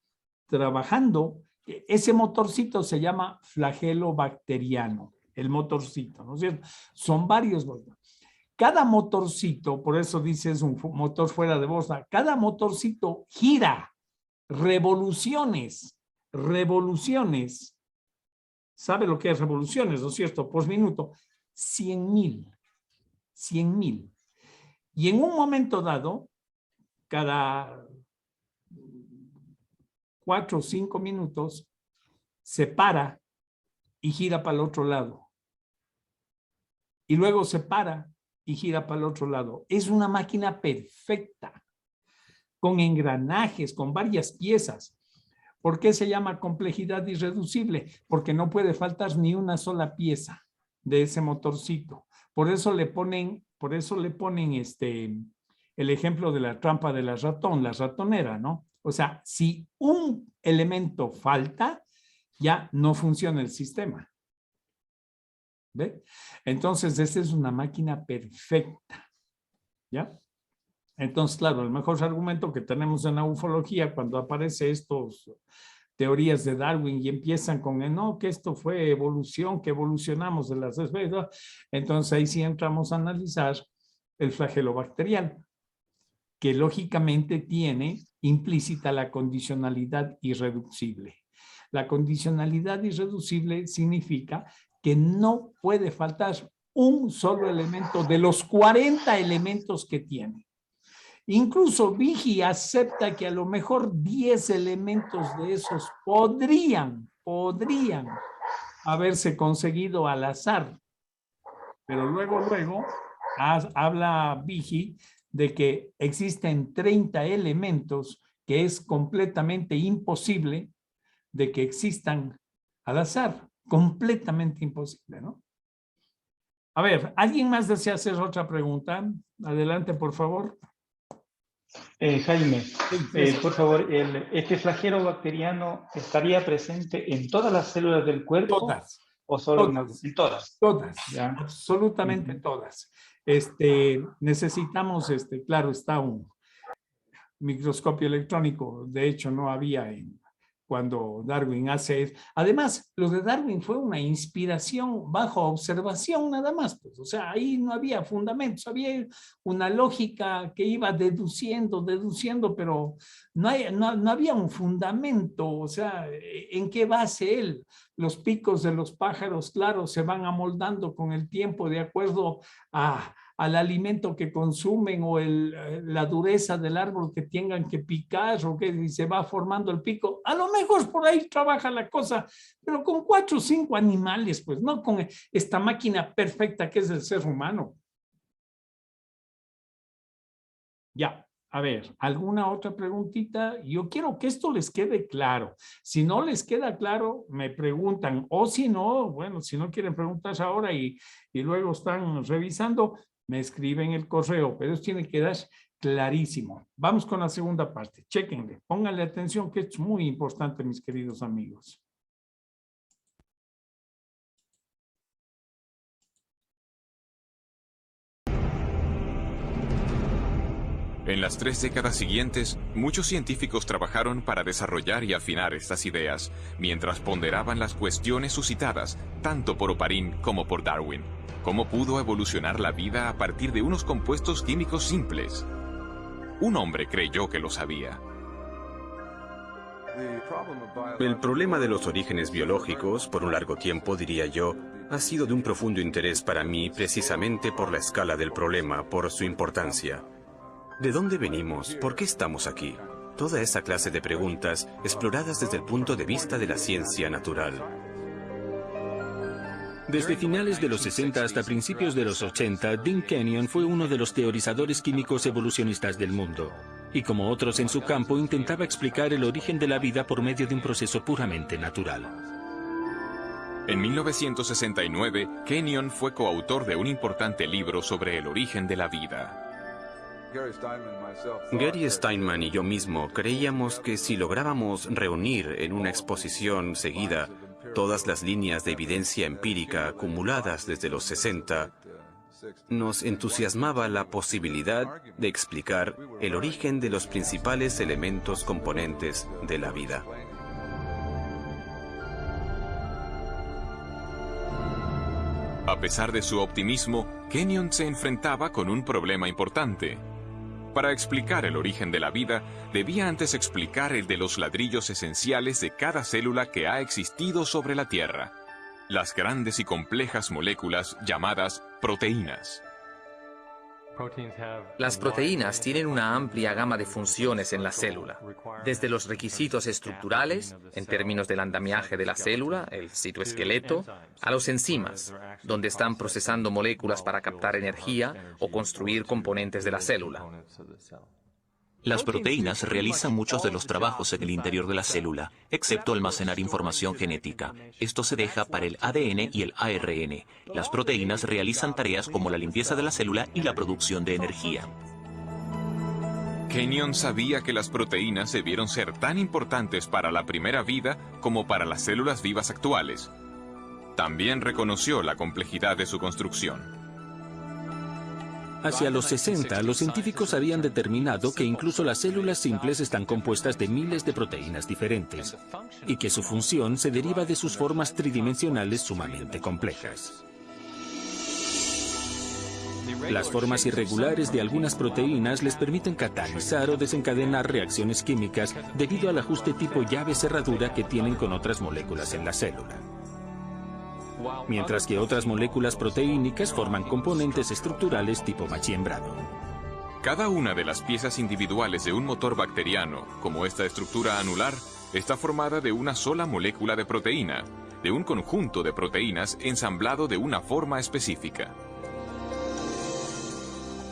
trabajando. Ese motorcito se llama flagelo bacteriano, el motorcito, ¿no es cierto? Son varios. Cada motorcito, por eso dices un motor fuera de bolsa, cada motorcito gira revoluciones. ¿Sabe lo que es revoluciones, no es cierto? Por minuto, 100,000. Y en un momento dado, cada 4 o 5 minutos, se para y gira para el otro lado. Y luego se para y gira para el otro lado. Es una máquina perfecta, con engranajes, con varias piezas. ¿Por qué se llama complejidad irreducible? Porque no puede faltar ni una sola pieza de ese motorcito. Por eso le ponen el ejemplo de la trampa de la ratonera, ¿no? O sea, si un elemento falta, ya no funciona el sistema. ¿Ve? Entonces, esta es una máquina perfecta. ¿Ya? Entonces, claro, el mejor argumento que tenemos en la ufología cuando aparece estos teorías de Darwin y empiezan con no, que esto fue evolución, que evolucionamos de las especies. Entonces ahí sí entramos a analizar el flagelo bacterial, que lógicamente tiene implícita la condicionalidad irreducible. La condicionalidad irreducible significa que no puede faltar un solo elemento de los 40 elementos que tiene. Incluso Behe acepta que a lo mejor 10 elementos de esos podrían haberse conseguido al azar. Pero luego habla Behe de que existen 30 elementos que es completamente imposible de que existan al azar. Completamente imposible, ¿no? A ver, ¿alguien más desea hacer otra pregunta? Adelante, por favor.
Jaime, por favor, ¿este flagelo bacteriano estaría presente en todas las células del cuerpo?
Todas.
¿O solo en todas?
Todas,
¿ya?
Absolutamente todas. Necesitamos, claro, está un microscopio electrónico, de hecho no había cuando Darwin hace. Además, lo de Darwin fue una inspiración bajo observación nada más, pues, o sea, ahí no había fundamentos, había una lógica que iba deduciendo, pero no había un fundamento, o sea, ¿en qué base él? Los picos de los pájaros, claro, se van amoldando con el tiempo de acuerdo al alimento que consumen o la dureza del árbol que tengan que picar o que se va formando el pico. A lo mejor por ahí trabaja la cosa, pero con 4 o 5 animales, pues no con esta máquina perfecta que es el ser humano. Ya, a ver, ¿alguna otra preguntita? Yo quiero que esto les quede claro. Si no les queda claro, me preguntan, o si no, bueno, si no quieren preguntar ahora y luego están revisando, me escriben el correo, pero eso tiene que quedar clarísimo. Vamos con la segunda parte. Chéquenle, pónganle atención que es muy importante, mis queridos amigos.
En las 3 décadas siguientes, muchos científicos trabajaron para desarrollar y afinar estas ideas, mientras ponderaban las cuestiones suscitadas tanto por Oparin como por Darwin. ¿Cómo pudo evolucionar la vida a partir de unos compuestos químicos simples? Un hombre creyó que lo sabía.
El problema de los orígenes biológicos, por un largo tiempo, diría yo, ha sido de un profundo interés para mí precisamente por la escala del problema, por su importancia. ¿De dónde venimos? ¿Por qué estamos aquí? Toda esa clase de preguntas exploradas desde el punto de vista de la ciencia natural.
Desde finales de los 60 hasta principios de los 80, Dean Kenyon fue uno de los teorizadores químicos evolucionistas del mundo. Y como otros en su campo, intentaba explicar el origen de la vida por medio de un proceso puramente natural.
En 1969, Kenyon fue coautor de un importante libro sobre el origen de la vida.
Gary Steinman y yo mismo creíamos que si lográbamos reunir en una exposición seguida todas las líneas de evidencia empírica acumuladas desde los 60, nos entusiasmaba la posibilidad de explicar el origen de los principales elementos componentes de la vida.
A pesar de su optimismo, Kenyon se enfrentaba con un problema importante. Para explicar el origen de la vida, debía antes explicar el de los ladrillos esenciales de cada célula que ha existido sobre la Tierra, las grandes y complejas moléculas llamadas proteínas.
Las proteínas tienen una amplia gama de funciones en la célula, desde los requisitos estructurales, en términos del andamiaje de la célula, el citoesqueleto, a los enzimas, donde están procesando moléculas para captar energía o construir componentes de la célula.
Las proteínas realizan muchos de los trabajos en el interior de la célula, excepto almacenar información genética. Esto se deja para el ADN y el ARN. Las proteínas realizan tareas como la limpieza de la célula y la producción de energía.
Kenyon sabía que las proteínas debieron ser tan importantes para la primera vida como para las células vivas actuales. También reconoció la complejidad de su construcción.
Hacia los 60, los científicos habían determinado que incluso las células simples están compuestas de miles de proteínas diferentes y que su función se deriva de sus formas tridimensionales sumamente complejas. Las formas irregulares de algunas proteínas les permiten catalizar o desencadenar reacciones químicas debido al ajuste tipo llave-cerradura que tienen con otras moléculas en la célula. Mientras que otras moléculas proteínicas forman componentes estructurales tipo machiembrado.
Cada una de las piezas individuales de un motor bacteriano, como esta estructura anular, está formada de una sola molécula de proteína, de un conjunto de proteínas ensamblado de una forma específica.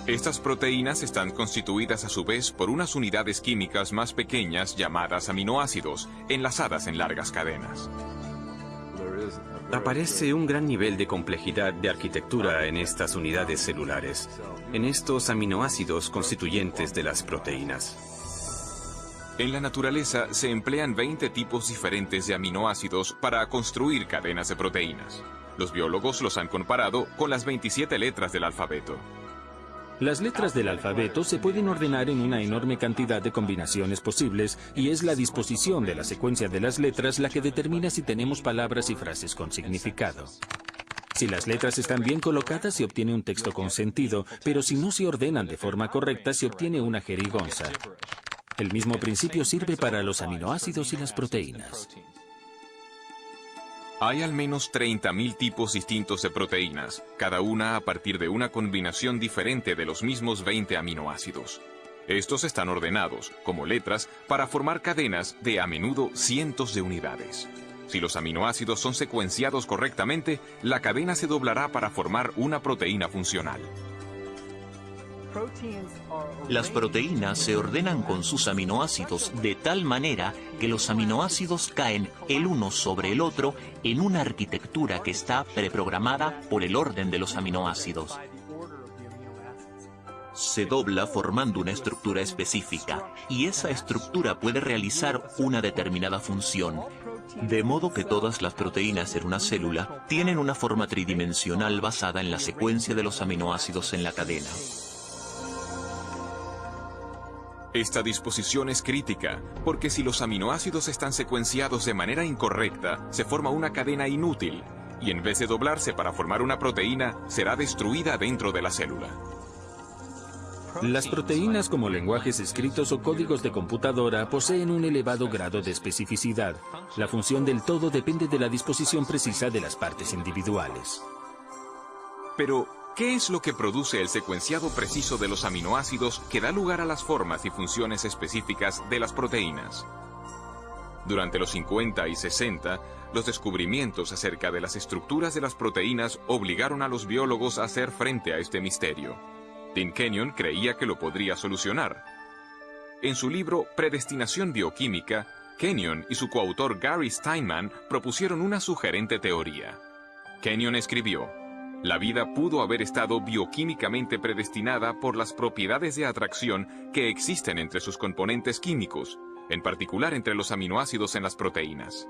Estas proteínas están constituidas a su vez por unas unidades químicas más pequeñas llamadas aminoácidos, enlazadas en largas cadenas.
Aparece un gran nivel de complejidad de arquitectura en estas unidades celulares, en estos aminoácidos constituyentes de las proteínas.
En la naturaleza se emplean 20 tipos diferentes de aminoácidos para construir cadenas de proteínas. Los biólogos los han comparado con las 27 letras del alfabeto.
Las letras del alfabeto se pueden ordenar en una enorme cantidad de combinaciones posibles y es la disposición de la secuencia de las letras la que determina si tenemos palabras y frases con significado. Si las letras están bien colocadas se obtiene un texto con sentido, pero si no se ordenan de forma correcta se obtiene una jerigonza. El mismo principio sirve para los aminoácidos y las proteínas.
Hay al menos 30.000 tipos distintos de proteínas, cada una a partir de una combinación diferente de los mismos 20 aminoácidos. Estos están ordenados, como letras, para formar cadenas de a menudo cientos de unidades. Si los aminoácidos son secuenciados correctamente, la cadena se doblará para formar una proteína funcional.
Las proteínas se ordenan con sus aminoácidos de tal manera que los aminoácidos caen el uno sobre el otro en una arquitectura que está preprogramada por el orden de los aminoácidos. Se dobla formando una estructura específica y esa estructura puede realizar una determinada función. De modo que todas las proteínas en una célula tienen una forma tridimensional basada en la secuencia de los aminoácidos en la cadena.
Esta disposición es crítica, porque si los aminoácidos están secuenciados de manera incorrecta, se forma una cadena inútil, y en vez de doblarse para formar una proteína, será destruida dentro de la célula.
Las proteínas, como lenguajes escritos o códigos de computadora, poseen un elevado grado de especificidad. La función del todo depende de la disposición precisa de las partes individuales.
Pero, ¿qué es lo que produce el secuenciado preciso de los aminoácidos que da lugar a las formas y funciones específicas de las proteínas? Durante los 50 y 60, los descubrimientos acerca de las estructuras de las proteínas obligaron a los biólogos a hacer frente a este misterio. Dean Kenyon creía que lo podría solucionar. En su libro Predestinación bioquímica, Kenyon y su coautor Gary Steinman propusieron una sugerente teoría. Kenyon escribió: la vida pudo haber estado bioquímicamente predestinada por las propiedades de atracción que existen entre sus componentes químicos, en particular entre los aminoácidos en las proteínas.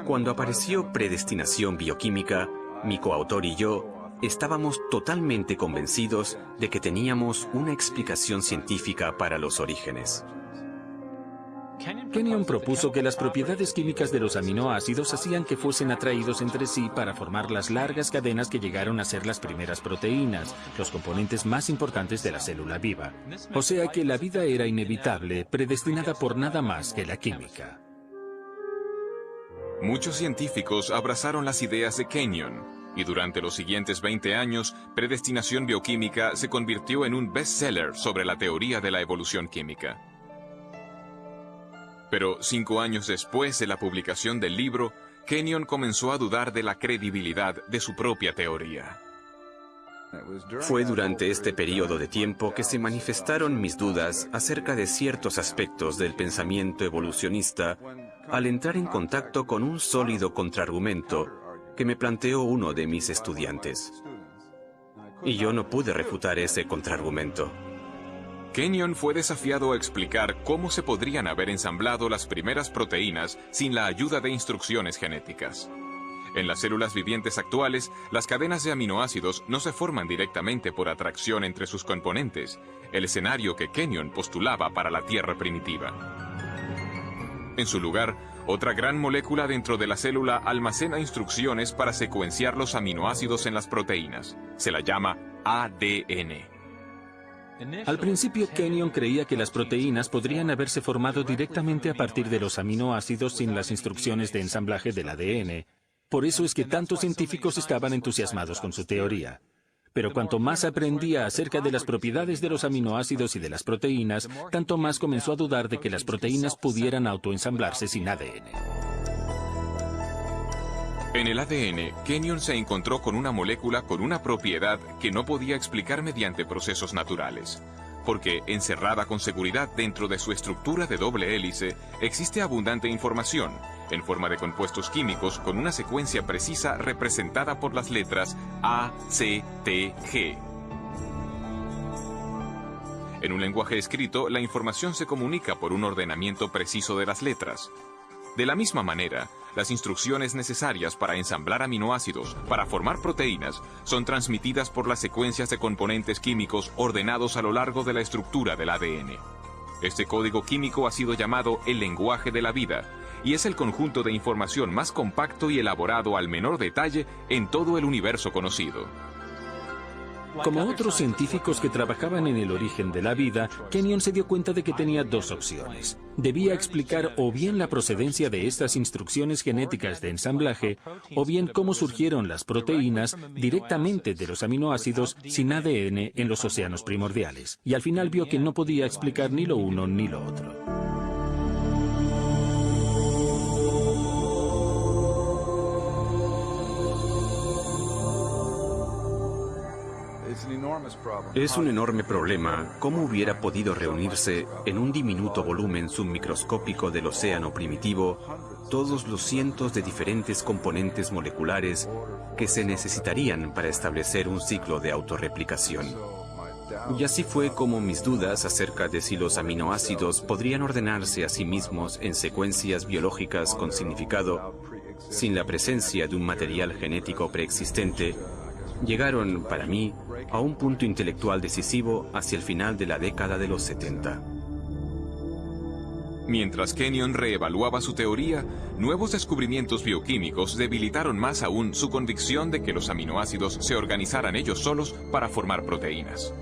Cuando apareció Predestinación bioquímica, mi coautor y yo estábamos totalmente convencidos de que teníamos una explicación científica para los orígenes.
Kenyon propuso que las propiedades químicas de los aminoácidos hacían que fuesen atraídos entre sí para formar las largas cadenas que llegaron a ser las primeras proteínas, los componentes más importantes de la célula viva. O sea que la vida era inevitable, predestinada por nada más que la química.
Muchos científicos abrazaron las ideas de Kenyon, y durante los siguientes 20 años, Predestinación bioquímica se convirtió en un bestseller sobre la teoría de la evolución química. Pero 5 años después de la publicación del libro, Kenyon comenzó a dudar de la credibilidad de su propia teoría.
Fue durante este periodo de tiempo que se manifestaron mis dudas acerca de ciertos aspectos del pensamiento evolucionista al entrar en contacto con un sólido contraargumento que me planteó uno de mis estudiantes. Y yo no pude refutar ese contraargumento.
Kenyon fue desafiado a explicar cómo se podrían haber ensamblado las primeras proteínas sin la ayuda de instrucciones genéticas. En las células vivientes actuales, las cadenas de aminoácidos no se forman directamente por atracción entre sus componentes, el escenario que Kenyon postulaba para la Tierra primitiva. En su lugar, otra gran molécula dentro de la célula almacena instrucciones para secuenciar los aminoácidos en las proteínas. Se la llama ADN.
Al principio, Kenyon creía que las proteínas podrían haberse formado directamente a partir de los aminoácidos sin las instrucciones de ensamblaje del ADN. Por eso es que tantos científicos estaban entusiasmados con su teoría. Pero cuanto más aprendía acerca de las propiedades de los aminoácidos y de las proteínas, tanto más comenzó a dudar de que las proteínas pudieran autoensamblarse sin ADN.
En el ADN, Kenyon se encontró con una molécula con una propiedad que no podía explicar mediante procesos naturales, porque encerrada con seguridad dentro de su estructura de doble hélice, existe abundante información, en forma de compuestos químicos con una secuencia precisa representada por las letras A, C, T, G. En un lenguaje escrito, la información se comunica por un ordenamiento preciso de las letras. De la misma manera, las instrucciones necesarias para ensamblar aminoácidos, para formar proteínas, son transmitidas por las secuencias de componentes químicos ordenados a lo largo de la estructura del ADN. Este código químico ha sido llamado el lenguaje de la vida, y es el conjunto de información más compacto y elaborado al menor detalle en todo el universo conocido.
Como otros científicos que trabajaban en el origen de la vida, Kenyon se dio cuenta de que tenía dos opciones. Debía explicar o bien la procedencia de estas instrucciones genéticas de ensamblaje, o bien cómo surgieron las proteínas directamente de los aminoácidos sin ADN en los océanos primordiales. Y al final vio que no podía explicar ni lo uno ni lo otro.
Es un enorme problema cómo hubiera podido reunirse en un diminuto volumen submicroscópico del océano primitivo todos los cientos de diferentes componentes moleculares que se necesitarían para establecer un ciclo de autorreplicación. Y así fue como mis dudas acerca de si los aminoácidos podrían ordenarse a sí mismos en secuencias biológicas con significado, sin la presencia de un material genético preexistente, llegaron, para mí, a un punto intelectual decisivo hacia el final de la década de los 70.
Mientras Kenyon reevaluaba su teoría, nuevos descubrimientos bioquímicos debilitaron más aún su convicción de que los aminoácidos se organizaran ellos solos para formar proteínas.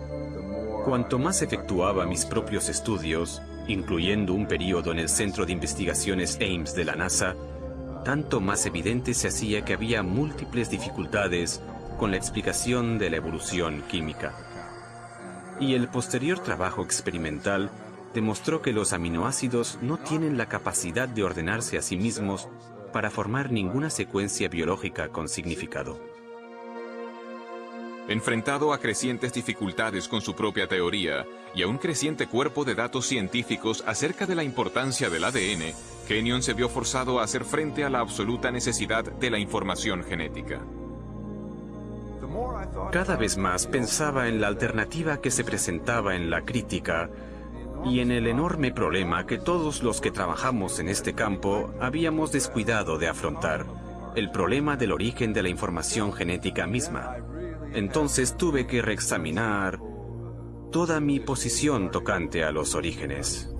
Cuanto más efectuaba mis propios estudios, incluyendo un periodo en el Centro de Investigaciones Ames de la NASA, tanto más evidente se hacía que había múltiples dificultades con la explicación de la evolución química. Y el posterior trabajo experimental demostró que los aminoácidos no tienen la capacidad de ordenarse a sí mismos para formar ninguna secuencia biológica con significado.
Enfrentado a crecientes dificultades con su propia teoría y a un creciente cuerpo de datos científicos acerca de la importancia del ADN, Kenyon se vio forzado a hacer frente a la absoluta necesidad de la información genética.
Cada vez más pensaba en la alternativa que se presentaba en la crítica y en el enorme problema que todos los que trabajamos en este campo habíamos descuidado de afrontar, el problema del origen de la información genética misma. Entonces tuve que reexaminar toda mi posición tocante a los orígenes.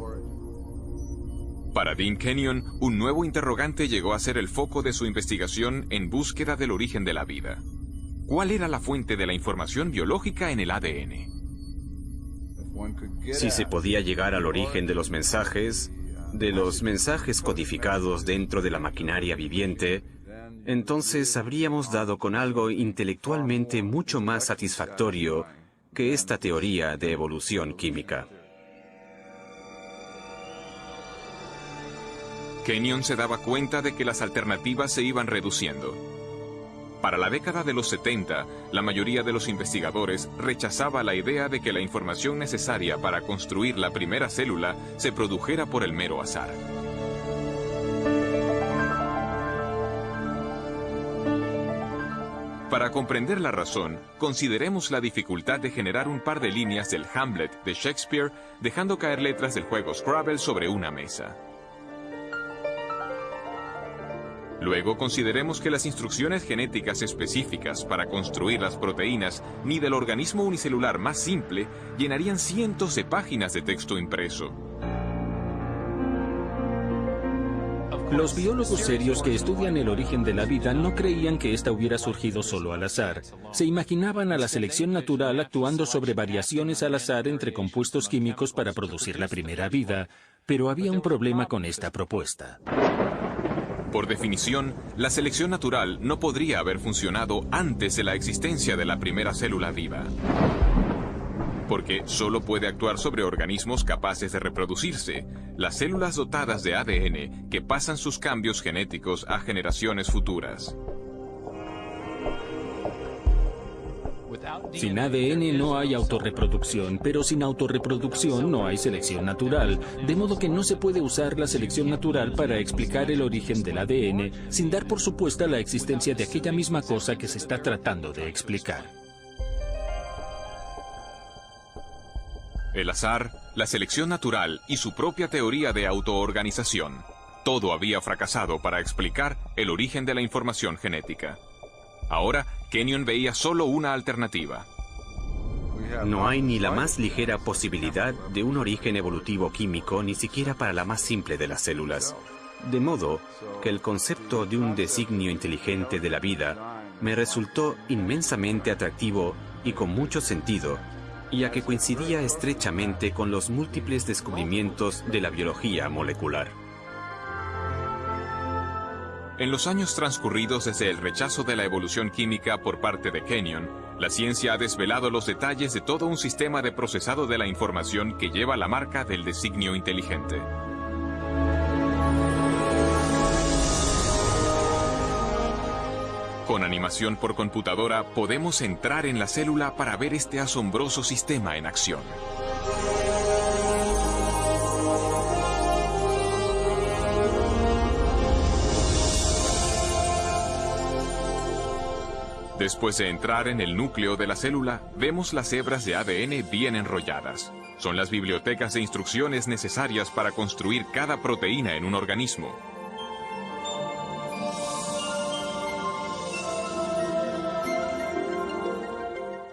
Para Dean Kenyon, un nuevo interrogante llegó a ser el foco de su investigación en búsqueda del origen de la vida. ¿Cuál era la fuente de la información biológica en el ADN?
Si se podía llegar al origen de los mensajes codificados dentro de la maquinaria viviente, entonces habríamos dado con algo intelectualmente mucho más satisfactorio que esta teoría de evolución química.
Kenyon se daba cuenta de que las alternativas se iban reduciendo. Para la década de los 70, la mayoría de los investigadores rechazaba la idea de que la información necesaria para construir la primera célula se produjera por el mero azar. Para comprender la razón, consideremos la dificultad de generar un par de líneas del Hamlet de Shakespeare dejando caer letras del juego Scrabble sobre una mesa. Luego consideremos que las instrucciones genéticas específicas para construir las proteínas ni del organismo unicelular más simple llenarían cientos de páginas de texto impreso.
Los biólogos serios que estudian el origen de la vida no creían que ésta hubiera surgido solo al azar. Se imaginaban a la selección natural actuando sobre variaciones al azar entre compuestos químicos para producir la primera vida, pero había un problema con esta propuesta.
Por definición, la selección natural no podría haber funcionado antes de la existencia de la primera célula viva, porque solo puede actuar sobre organismos capaces de reproducirse, las células dotadas de ADN que pasan sus cambios genéticos a generaciones futuras.
Sin ADN no hay autorreproducción, pero sin autorreproducción no hay selección natural, de modo que no se puede usar la selección natural para explicar el origen del ADN sin dar por supuesta la existencia de aquella misma cosa que se está tratando de explicar.
El azar, la selección natural y su propia teoría de autoorganización. Todo había fracasado para explicar el origen de la información genética. Ahora, Kenyon veía solo una alternativa.
No hay ni la más ligera posibilidad de un origen evolutivo químico, ni siquiera para la más simple de las células. De modo que el concepto de un designio inteligente de la vida me resultó inmensamente atractivo y con mucho sentido, ya que coincidía estrechamente con los múltiples descubrimientos de la biología molecular.
En los años transcurridos desde el rechazo de la evolución química por parte de Kenyon, la ciencia ha desvelado los detalles de todo un sistema de procesado de la información que lleva la marca del designio inteligente. Con animación por computadora podemos entrar en la célula para ver este asombroso sistema en acción. Después de entrar en el núcleo de la célula, vemos las hebras de ADN bien enrolladas. Son las bibliotecas de instrucciones necesarias para construir cada proteína en un organismo.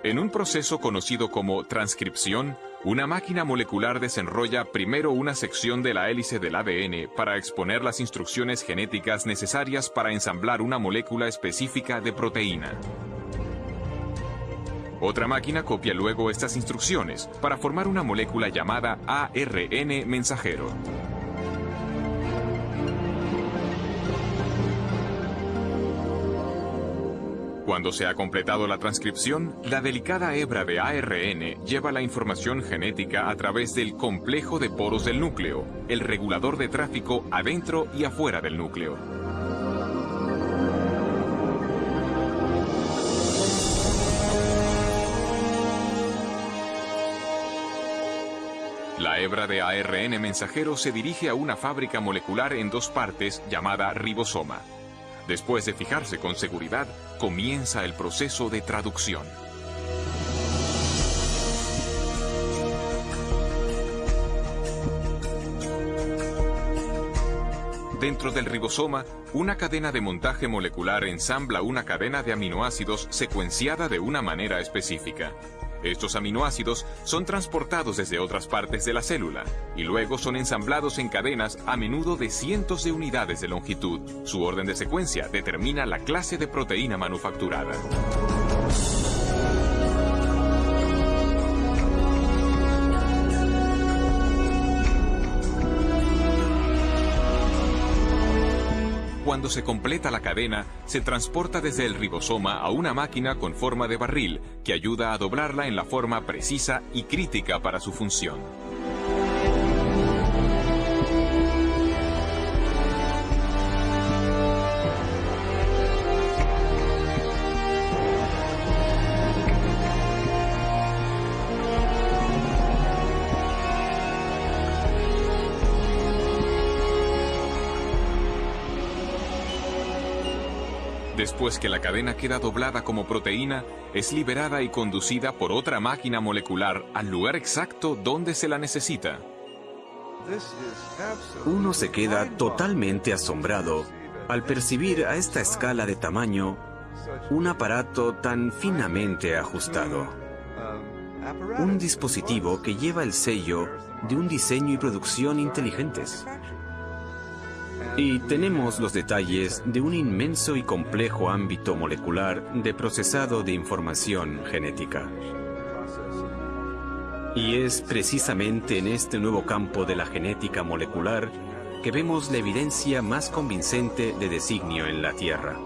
En un proceso conocido como transcripción, una máquina molecular desenrolla primero una sección de la hélice del ADN para exponer las instrucciones genéticas necesarias para ensamblar una molécula específica de proteína. Otra máquina copia luego estas instrucciones para formar una molécula llamada ARN mensajero. Cuando se ha completado la transcripción, la delicada hebra de ARN lleva la información genética a través del complejo de poros del núcleo, el regulador de tráfico adentro y afuera del núcleo. La hebra de ARN mensajero se dirige a una fábrica molecular en dos partes llamada ribosoma. Después de fijarse con seguridad, comienza el proceso de traducción. Dentro del ribosoma, una cadena de montaje molecular ensambla una cadena de aminoácidos secuenciada de una manera específica. Estos aminoácidos son transportados desde otras partes de la célula y luego son ensamblados en cadenas a menudo de cientos de unidades de longitud. Su orden de secuencia determina la clase de proteína manufacturada. Cuando se completa la cadena, se transporta desde el ribosoma a una máquina con forma de barril que ayuda a doblarla en la forma precisa y crítica para su función. Después que la cadena queda doblada como proteína, es liberada y conducida por otra máquina molecular al lugar exacto donde se la necesita.
Uno se queda totalmente asombrado Al percibir a esta escala de tamaño un aparato tan finamente ajustado, un dispositivo que lleva el sello de un diseño y producción inteligentes. Y tenemos los detalles de un inmenso y complejo ámbito molecular de procesado de información genética. Y es precisamente en este nuevo campo de la genética molecular que vemos la evidencia más convincente de designio en la Tierra.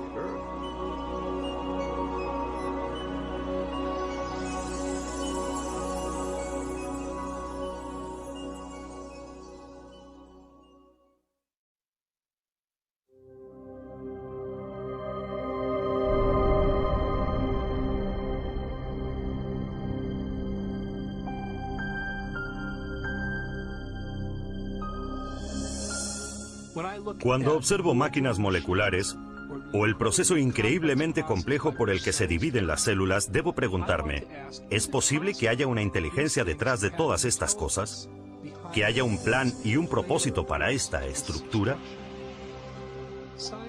Cuando observo máquinas moleculares o el proceso increíblemente complejo por el que se dividen las células, debo preguntarme, ¿es posible que haya una inteligencia detrás de todas estas cosas? ¿Que haya un plan y un propósito para esta estructura?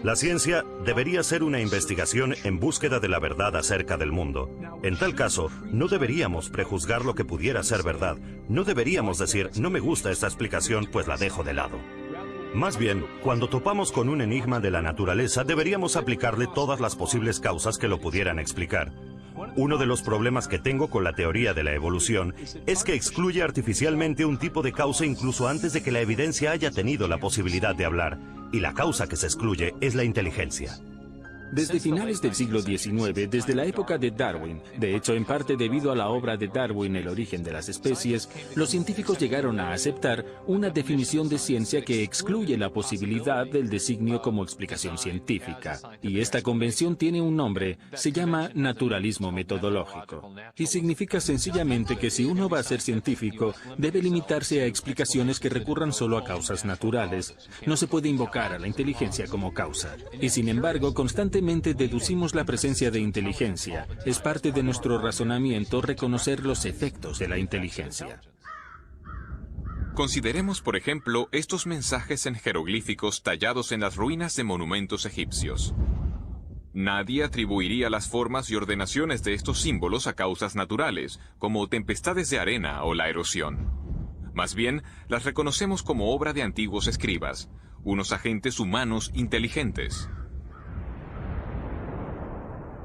La ciencia debería ser una investigación en búsqueda de la verdad acerca del mundo. En tal caso, no deberíamos prejuzgar lo que pudiera ser verdad. No deberíamos decir, no me gusta esta explicación, pues la dejo de lado. Más bien, cuando topamos con un enigma de la naturaleza, deberíamos aplicarle todas las posibles causas que lo pudieran explicar. Uno de los problemas que tengo con la teoría de la evolución es que excluye artificialmente un tipo de causa incluso antes de que la evidencia haya tenido la posibilidad de hablar, y la causa que se excluye es la inteligencia.
Desde finales del siglo XIX, desde la época de Darwin, de hecho en parte debido a la obra de Darwin, El origen de las especies, los científicos llegaron a aceptar una definición de ciencia que excluye la posibilidad del designio como explicación científica. Y esta convención tiene un nombre, se llama naturalismo metodológico. Y significa sencillamente que si uno va a ser científico, debe limitarse a explicaciones que recurran solo a causas naturales. No se puede invocar a la inteligencia como causa. Y sin embargo, constantemente deducimos la presencia de inteligencia. Es parte de nuestro razonamiento reconocer los efectos de la inteligencia.
Consideremos, por ejemplo, estos mensajes en jeroglíficos tallados en las ruinas de monumentos egipcios. Nadie atribuiría las formas y ordenaciones de estos símbolos a causas naturales, como tempestades de arena o la erosión. Más bien, las reconocemos como obra de antiguos escribas, unos agentes humanos inteligentes.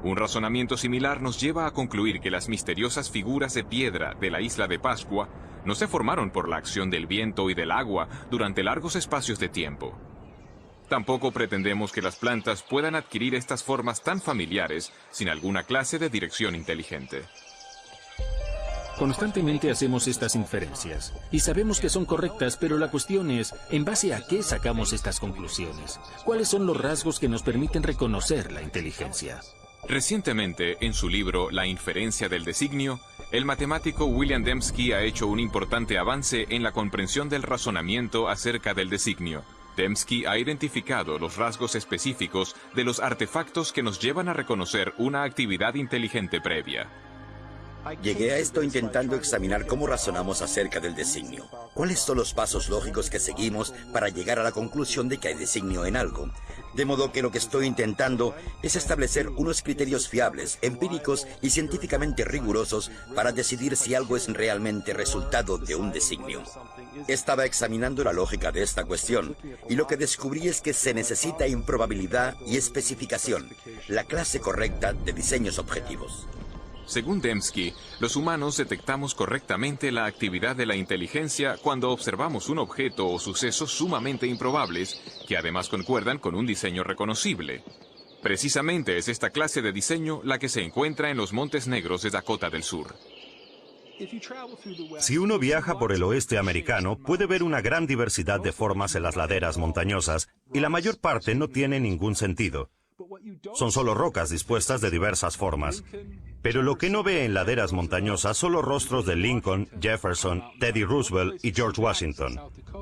Un razonamiento similar nos lleva a concluir que las misteriosas figuras de piedra de la isla de Pascua no se formaron por la acción del viento y del agua durante largos espacios de tiempo. Tampoco pretendemos que las plantas puedan adquirir estas formas tan familiares sin alguna clase de dirección inteligente.
Constantemente hacemos estas inferencias y sabemos que son correctas, pero la cuestión es, ¿en base a qué sacamos estas conclusiones? ¿Cuáles son los rasgos que nos permiten reconocer la inteligencia?
Recientemente, en su libro La inferencia del designio, el matemático William Dembski ha hecho un importante avance en la comprensión del razonamiento acerca del designio. Dembski ha identificado los rasgos específicos de los artefactos que nos llevan a reconocer una actividad inteligente previa.
Llegué a esto intentando examinar cómo razonamos acerca del designio. ¿Cuáles son los pasos lógicos que seguimos para llegar a la conclusión de que hay designio en algo? De modo que lo que estoy intentando es establecer unos criterios fiables, empíricos y científicamente rigurosos para decidir si algo es realmente resultado de un designio. Estaba examinando la lógica de esta cuestión y lo que descubrí es que se necesita improbabilidad y especificación, la clase correcta de diseños objetivos.
Según Dembski, los humanos detectamos correctamente la actividad de la inteligencia cuando observamos un objeto o sucesos sumamente improbables, que además concuerdan con un diseño reconocible. Precisamente es esta clase de diseño la que se encuentra en los Montes Negros de Dakota del Sur.
Si uno viaja por el oeste americano, puede ver una gran diversidad de formas en las laderas montañosas, y la mayor parte no tiene ningún sentido. Son solo rocas dispuestas de diversas formas. Pero lo que no ve en laderas montañosas son los rostros de Lincoln, Jefferson, Teddy Roosevelt y George Washington.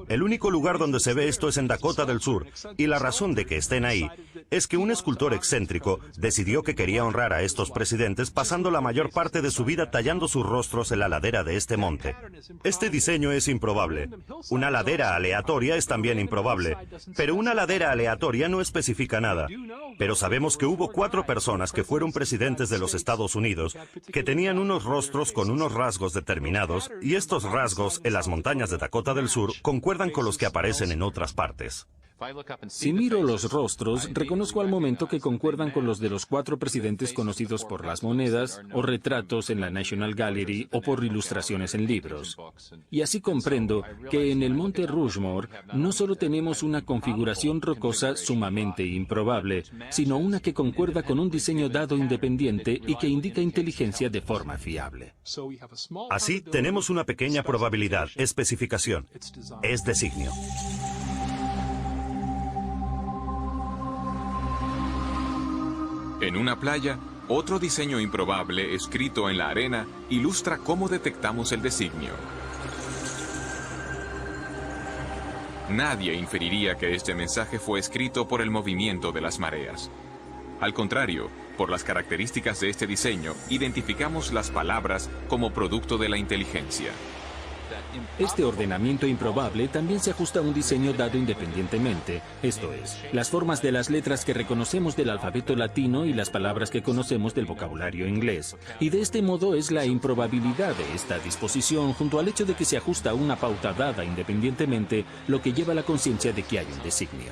El único lugar donde se ve esto es en Dakota del Sur, y la razón de que estén ahí es que un escultor excéntrico decidió que quería honrar a estos presidentes pasando la mayor parte de su vida tallando sus rostros en la ladera de este monte. Este diseño es improbable. Una ladera aleatoria es también improbable, pero una ladera aleatoria no especifica nada. Pero sabemos que hubo 4 personas que fueron presidentes de los Estados Unidos que tenían unos rostros con unos rasgos determinados, y estos rasgos en las montañas de Dakota del Sur concuerdan con los que aparecen en otras partes.
Si miro los rostros, reconozco al momento que concuerdan con los de los 4 presidentes conocidos por las monedas o retratos en la National Gallery o por ilustraciones en libros. Y así comprendo que en el Monte Rushmore no solo tenemos una configuración rocosa sumamente improbable, sino una que concuerda con un diseño dado independiente y que indica inteligencia de forma fiable.
Así tenemos una pequeña probabilidad, especificación. Es designio.
En una playa, otro diseño improbable escrito en la arena ilustra cómo detectamos el designio. Nadie inferiría que este mensaje fue escrito por el movimiento de las mareas. Al contrario, por las características de este diseño, identificamos las palabras como producto de la inteligencia.
Este ordenamiento improbable también se ajusta a un diseño dado independientemente, esto es, las formas de las letras que reconocemos del alfabeto latino y las palabras que conocemos del vocabulario inglés. Y de este modo es la improbabilidad de esta disposición junto al hecho de que se ajusta a una pauta dada independientemente lo que lleva a la conciencia de que hay un designio.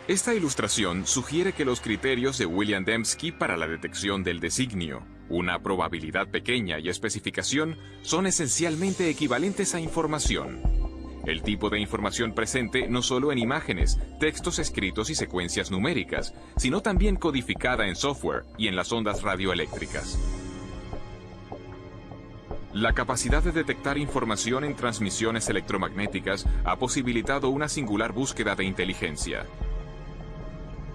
Esta ilustración sugiere que los criterios de William Dembski para la detección del designio, una probabilidad pequeña y especificación, son esencialmente equivalentes a información. El tipo de información presente no solo en imágenes, textos escritos y secuencias numéricas, sino también codificada en software y en las ondas radioeléctricas. La capacidad de detectar información en transmisiones electromagnéticas ha posibilitado una singular búsqueda de inteligencia.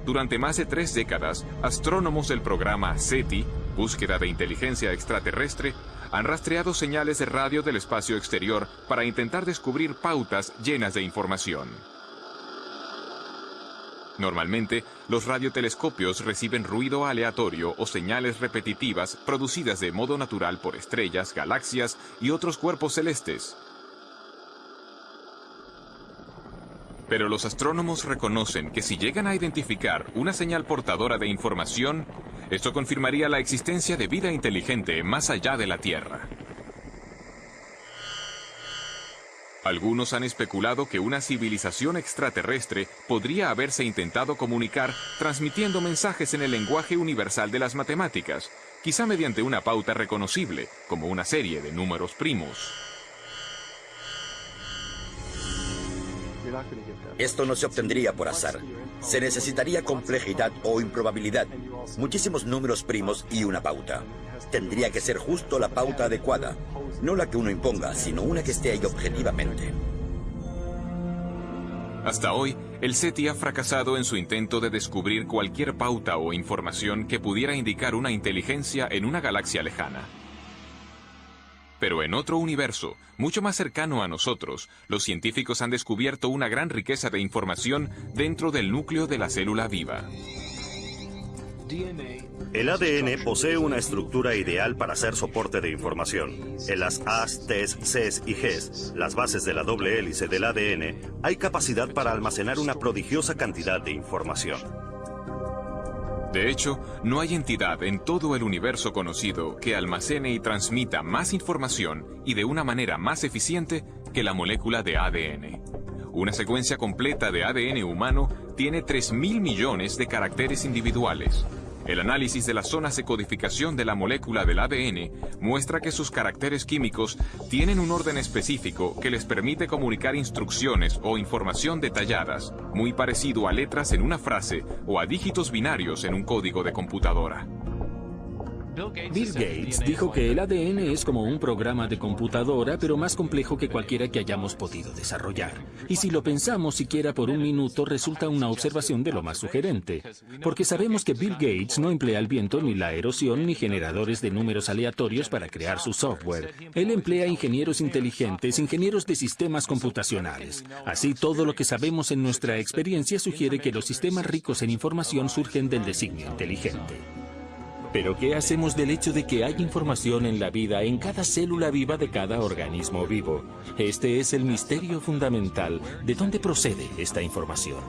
Durante más de 3 décadas, astrónomos del programa SETI, Búsqueda de Inteligencia Extraterrestre, han rastreado señales de radio del espacio exterior para intentar descubrir pautas llenas de información. Normalmente, los radiotelescopios reciben ruido aleatorio o señales repetitivas producidas de modo natural por estrellas, galaxias y otros cuerpos celestes. Pero los astrónomos reconocen que si llegan a identificar una señal portadora de información, esto confirmaría la existencia de vida inteligente más allá de la Tierra. Algunos han especulado que una civilización extraterrestre podría haberse intentado comunicar transmitiendo mensajes en el lenguaje universal de las matemáticas, quizá mediante una pauta reconocible, como una serie de números primos.
Esto no se obtendría por azar. Se necesitaría complejidad o improbabilidad, muchísimos números primos y una pauta. Tendría que ser justo la pauta adecuada, no la que uno imponga, sino una que esté ahí objetivamente.
Hasta hoy, el SETI ha fracasado en su intento de descubrir cualquier pauta o información que pudiera indicar una inteligencia en una galaxia lejana. Pero en otro universo, mucho más cercano a nosotros, los científicos han descubierto una gran riqueza de información dentro del núcleo de la célula viva.
El ADN posee una estructura ideal para ser soporte de información. En las A's, T's, C's y G's, las bases de la doble hélice del ADN, hay capacidad para almacenar una prodigiosa cantidad de información.
De hecho, no hay entidad en todo el universo conocido que almacene y transmita más información y de una manera más eficiente que la molécula de ADN. Una secuencia completa de ADN humano tiene 3.000 millones de caracteres individuales. El análisis de las zonas de codificación de la molécula del ADN muestra que sus caracteres químicos tienen un orden específico que les permite comunicar instrucciones o información detalladas, muy parecido a letras en una frase o a dígitos binarios en un código de computadora.
Bill Gates dijo que el ADN es como un programa de computadora, pero más complejo que cualquiera que hayamos podido desarrollar. Y si lo pensamos siquiera por un minuto, resulta una observación de lo más sugerente. Porque sabemos que Bill Gates no emplea el viento, ni la erosión, ni generadores de números aleatorios para crear su software. Él emplea ingenieros inteligentes, ingenieros de sistemas computacionales. Así, todo lo que sabemos en nuestra experiencia sugiere que los sistemas ricos en información surgen del designio inteligente. Pero ¿qué hacemos del hecho de que hay información en la vida, en cada célula viva de cada organismo vivo? Este es el misterio fundamental. ¿De dónde procede esta información?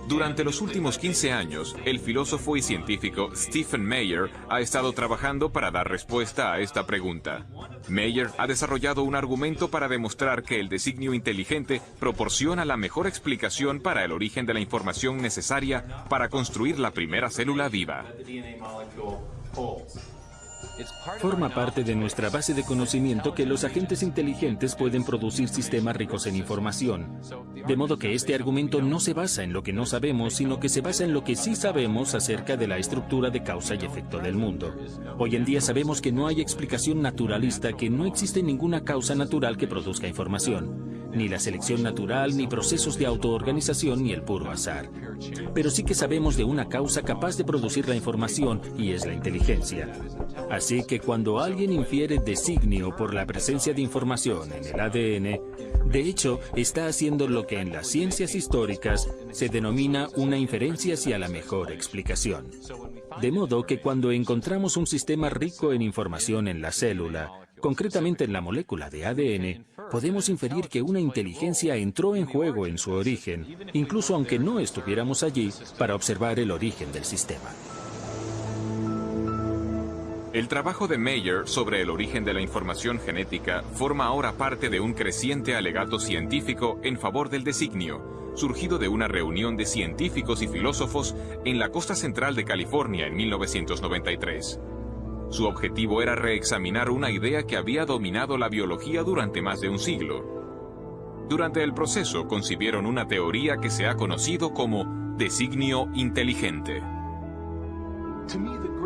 Durante los últimos 15 años, el filósofo y científico Stephen Meyer ha estado trabajando para dar respuesta a esta pregunta. Meyer ha desarrollado un argumento para demostrar que el designio inteligente proporciona la mejor explicación para el origen de la información necesaria para construir la primera célula viva.
Forma parte de nuestra base de conocimiento que los agentes inteligentes pueden producir sistemas ricos en información. De modo que este argumento no se basa en lo que no sabemos, sino que se basa en lo que sí sabemos acerca de la estructura de causa y efecto del mundo. Hoy en día sabemos que no hay explicación naturalista, que no existe ninguna causa natural que produzca información. Ni la selección natural, ni procesos de autoorganización, ni el puro azar. Pero sí que sabemos de una causa capaz de producir la información, y es la inteligencia. Así que cuando alguien infiere designio por la presencia de información en el ADN, de hecho, está haciendo lo que en las ciencias históricas se denomina una inferencia hacia la mejor explicación. De modo que cuando encontramos un sistema rico en información en la célula, concretamente en la molécula de ADN, podemos inferir que una inteligencia entró en juego en su origen, incluso aunque no estuviéramos allí para observar el origen del sistema.
El trabajo de Meyer sobre el origen de la información genética forma ahora parte de un creciente alegato científico en favor del designio, surgido de una reunión de científicos y filósofos en la costa central de California en 1993. Su objetivo era reexaminar una idea que había dominado la biología durante más de un siglo. Durante el proceso concibieron una teoría que se ha conocido como designio inteligente.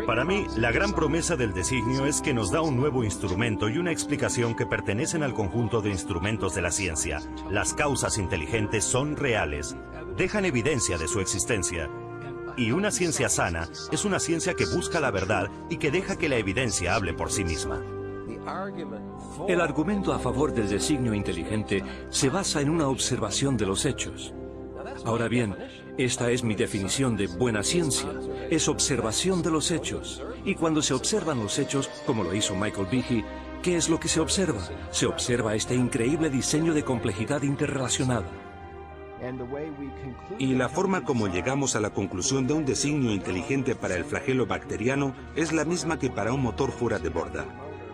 Para mí, la gran promesa del designio es que nos da un nuevo instrumento y una explicación que pertenecen al conjunto de instrumentos de la ciencia. Las causas inteligentes son reales, dejan evidencia de su existencia. Y una ciencia sana es una ciencia que busca la verdad y que deja que la evidencia hable por sí misma.
El argumento a favor del designio inteligente se basa en una observación de los hechos. Ahora bien, esta es mi definición de buena ciencia. Es observación de los hechos. Y cuando se observan los hechos, como lo hizo Michael Behe, ¿qué es lo que se observa? Se observa este increíble diseño de complejidad interrelacionada.
Y la forma como llegamos a la conclusión de un designio inteligente para el flagelo bacteriano es la misma que para un motor fuera de borda.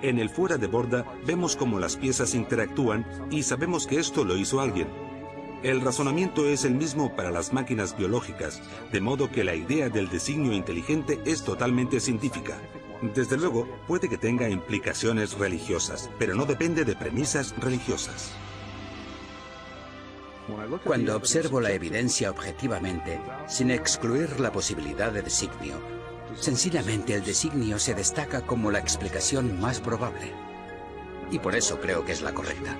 En el fuera de borda vemos cómo las piezas interactúan y sabemos que esto lo hizo alguien. El razonamiento es el mismo para las máquinas biológicas, de modo que la idea del designio inteligente es totalmente científica. Desde luego, puede que tenga implicaciones religiosas, pero no depende de premisas religiosas.
Cuando observo la evidencia objetivamente, sin excluir la posibilidad de designio, sencillamente el designio se destaca como la explicación más probable. Y por eso creo que es la correcta.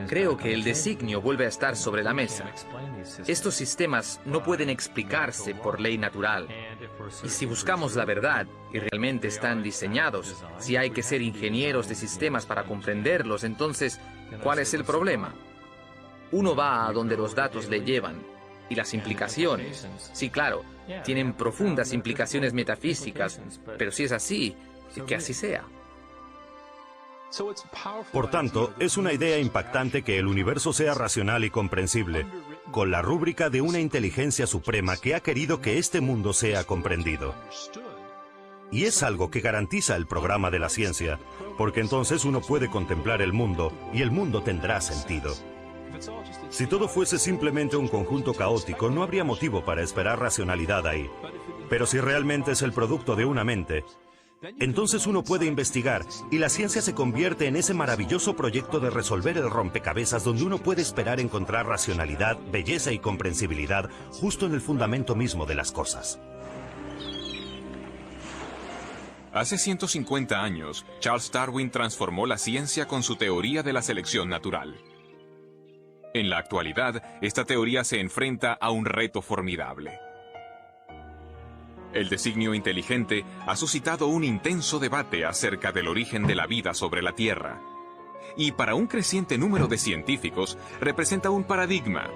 Creo que el designio vuelve a estar sobre la mesa. Estos sistemas no pueden explicarse por ley natural. Y si buscamos la verdad, y realmente están diseñados, si hay que ser ingenieros de sistemas para comprenderlos, entonces, ¿cuál es el problema? Uno va a donde los datos le llevan. Y las implicaciones, sí, claro, tienen profundas implicaciones metafísicas, pero si es así, que así sea.
Por tanto, es una idea impactante que el universo sea racional y comprensible, con la rúbrica de una inteligencia suprema que ha querido que este mundo sea comprendido. Y es algo que garantiza el programa de la ciencia, porque entonces uno puede contemplar el mundo y el mundo tendrá sentido. Si todo fuese simplemente un conjunto caótico, no habría motivo para esperar racionalidad ahí. Pero si realmente es el producto de una mente, entonces uno puede investigar y la ciencia se convierte en ese maravilloso proyecto de resolver el rompecabezas donde uno puede esperar encontrar racionalidad, belleza y comprensibilidad justo en el fundamento mismo de las cosas.
Hace 150 años, Charles Darwin transformó la ciencia con su teoría de la selección natural. En la actualidad, esta teoría se enfrenta a un reto formidable. El designio inteligente ha suscitado un intenso debate acerca del origen de la vida sobre la Tierra. Y para un creciente número de científicos, representa un paradigma.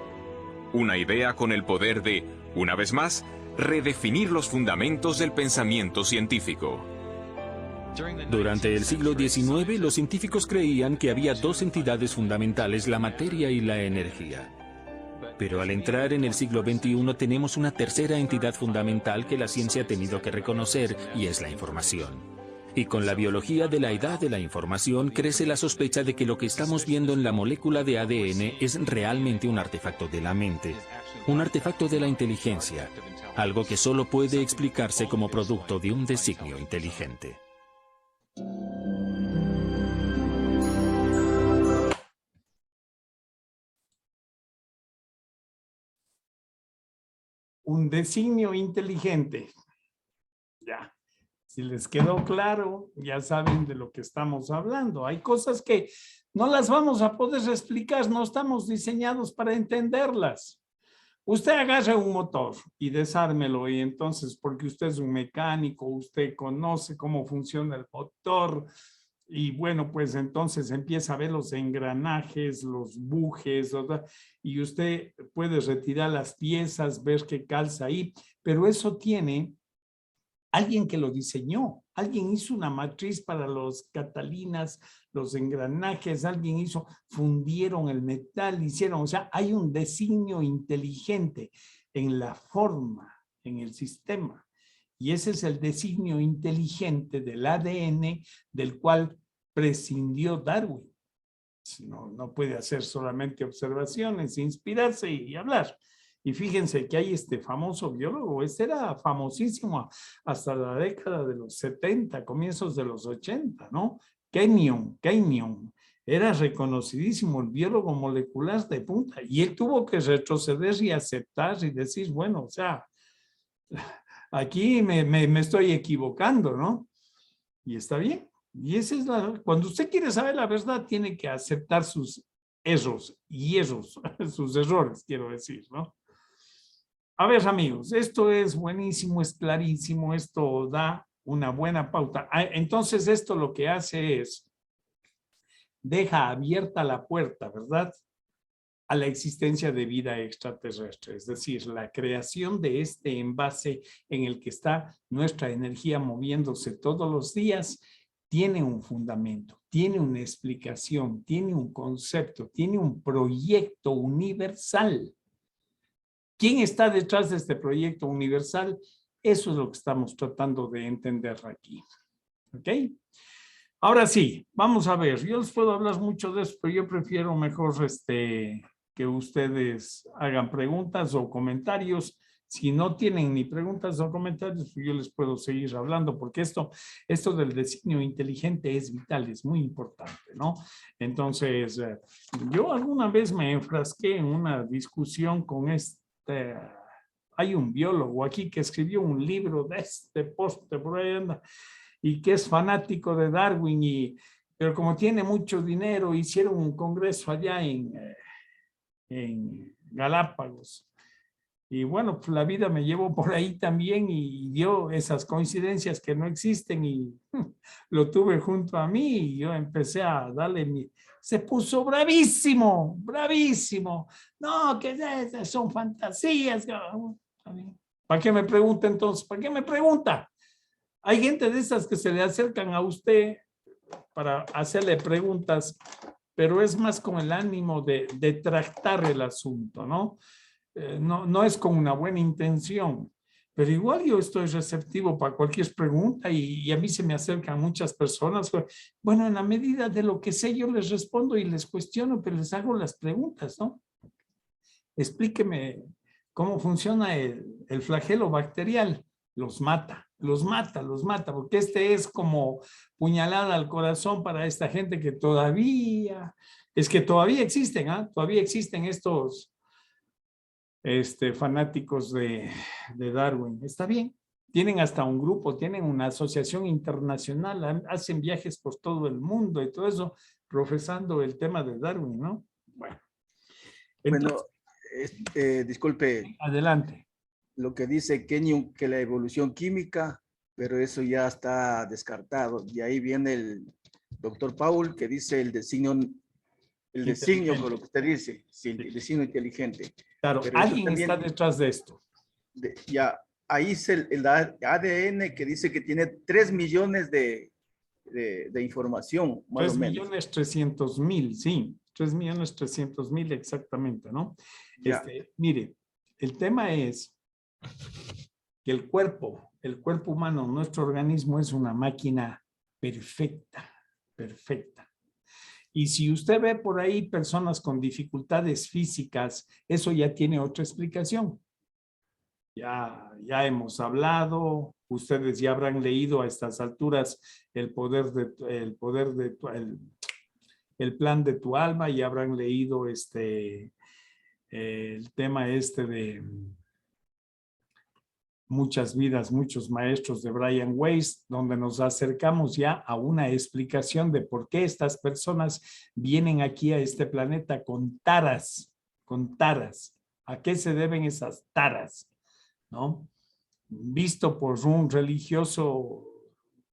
Una idea con el poder de, una vez más, redefinir los fundamentos del pensamiento científico.
Durante el siglo XIX, los científicos creían que había dos entidades fundamentales, la materia y la energía. Pero al entrar en el siglo XXI tenemos una tercera entidad fundamental que la ciencia ha tenido que reconocer, y es la información. Y con la biología de la edad de la información crece la sospecha de que lo que estamos viendo en la molécula de ADN es realmente un artefacto de la mente, un artefacto de la inteligencia, algo que solo puede explicarse como producto de un designio inteligente.
Un designio inteligente. Ya. Si les quedó claro, ya saben de lo que estamos hablando. Hay cosas que no las vamos a poder explicar, no estamos diseñados para entenderlas. Usted agarra un motor y desármelo, y entonces, porque usted es un mecánico, usted conoce cómo funciona el motor, y bueno, pues entonces empieza a ver los engranajes, los bujes, ¿verdad? Y usted puede retirar las piezas, ver qué calza ahí, pero eso tiene alguien que lo diseñó, alguien hizo una matriz para los catalinas, los engranajes, alguien hizo, fundieron el metal, hicieron, o sea, hay un designio inteligente en la forma, en el sistema. Y ese es el designio inteligente del ADN del cual prescindió Darwin. No puede hacer solamente observaciones, inspirarse y hablar. Y fíjense que hay este famoso biólogo, este era famosísimo hasta la década de los 70, comienzos de los 80, ¿no? Kenyon, era reconocidísimo, el biólogo molecular de punta, y él tuvo que retroceder y aceptar y decir, bueno, o sea, aquí me estoy equivocando, ¿no? Y está bien. Y esa es cuando usted quiere saber la verdad, tiene que aceptar sus errores, sus errores, quiero decir, ¿no? A ver, amigos, esto es buenísimo, es clarísimo, esto da una buena pauta. Entonces, esto lo que hace es, deja abierta la puerta, ¿verdad?, a la existencia de vida extraterrestre, es decir, la creación de este envase en el que está nuestra energía moviéndose todos los días, tiene un fundamento, tiene una explicación, tiene un concepto, tiene un proyecto universal. ¿Quién está detrás de este proyecto universal? Eso es lo que estamos tratando de entender aquí. ¿Ok? Ahora sí, vamos a ver. Yo les puedo hablar mucho de esto, pero yo prefiero mejor que ustedes hagan preguntas o comentarios. Si no tienen ni preguntas o comentarios, yo les puedo seguir hablando, porque esto del designio inteligente es vital, es muy importante, ¿no? Entonces, yo alguna vez me enfrasqué en una discusión con hay un biólogo aquí que escribió un libro de este poste, por ahí anda, y que es fanático de Darwin, pero como tiene mucho dinero, hicieron un congreso allá en Galápagos. Y bueno, pues la vida me llevó por ahí también y dio esas coincidencias que no existen y lo tuve junto a mí y yo empecé a darle se puso bravísimo, bravísimo. No, que son fantasías. ¿Para qué me pregunta entonces? ¿Para qué me pregunta? Hay gente de esas que se le acercan a usted para hacerle preguntas, pero es más con el ánimo de tratar el asunto, ¿no? No es con una buena intención, pero igual yo estoy receptivo para cualquier pregunta y a mí se me acercan muchas personas. Bueno, en la medida de lo que sé, yo les respondo y les cuestiono, pero les hago las preguntas, ¿no? Explíqueme cómo funciona el flagelo bacterial. Los mata, porque este es como puñalada al corazón para esta gente que todavía existen, ¿ah? Todavía existen estos fanáticos de Darwin. Está bien, Tienen hasta un grupo, tienen una asociación internacional, hacen viajes por todo el mundo y todo eso, profesando el tema de Darwin, ¿no? Bueno. Entonces,
disculpe.
Adelante.
Lo que dice Kenyon, que la evolución química, pero eso ya está descartado. Y ahí viene el doctor Paul, que dice el designio con lo que usted dice, sí, el designio inteligente.
Claro,
pero
alguien
también,
está detrás de esto.
Ya, ahí es el ADN que dice que tiene 3 millones de información, más o menos.
3.300.000, sí. 3.300.000 exactamente, ¿no? Mire, el tema es que el cuerpo humano, nuestro organismo es una máquina perfecta, perfecta. Y si usted ve por ahí personas con dificultades físicas, eso ya tiene otra explicación. Ya hemos hablado, ustedes ya habrán leído a estas alturas el plan de tu alma, y habrán leído el tema de Muchas vidas, muchos maestros de Brian Weiss, donde nos acercamos ya a una explicación de por qué estas personas vienen aquí a este planeta con taras, con taras. ¿A qué se deben esas taras? ¿No? Visto por un religioso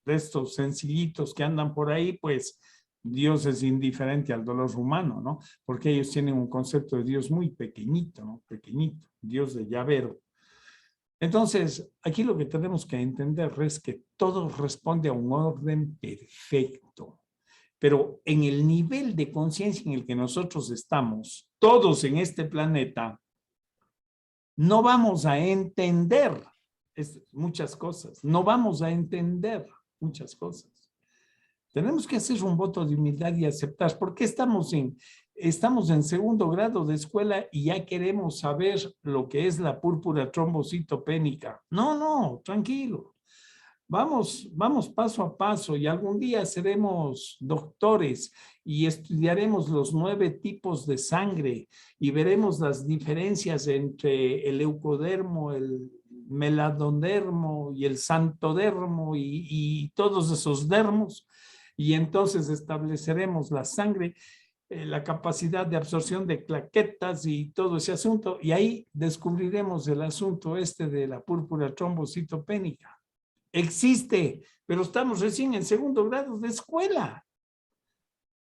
de estos sencillitos que andan por ahí, pues Dios es indiferente al dolor humano, ¿no? Porque ellos tienen un concepto de Dios muy pequeñito, ¿no? Pequeñito, Dios de llavero. Entonces, aquí lo que tenemos que entender es que todo responde a un orden perfecto. Pero en el nivel de conciencia en el que nosotros estamos, todos en este planeta, no vamos a entender muchas cosas. No vamos a entender muchas cosas. Tenemos que hacer un voto de humildad y aceptar. ¿Por qué estamos en segundo grado de escuela y ya queremos saber lo que es la púrpura trombocitopénica? No, tranquilo. Vamos paso a paso, y algún día seremos doctores y estudiaremos los 9 tipos de sangre y veremos las diferencias entre el leucodermo, el meladodermo y el santodermo y todos esos dermos. Y entonces estableceremos la sangre, la capacidad de absorción de plaquetas y todo ese asunto. Y ahí descubriremos el asunto de la púrpura trombocitopénica. Existe, pero estamos recién en segundo grado de escuela.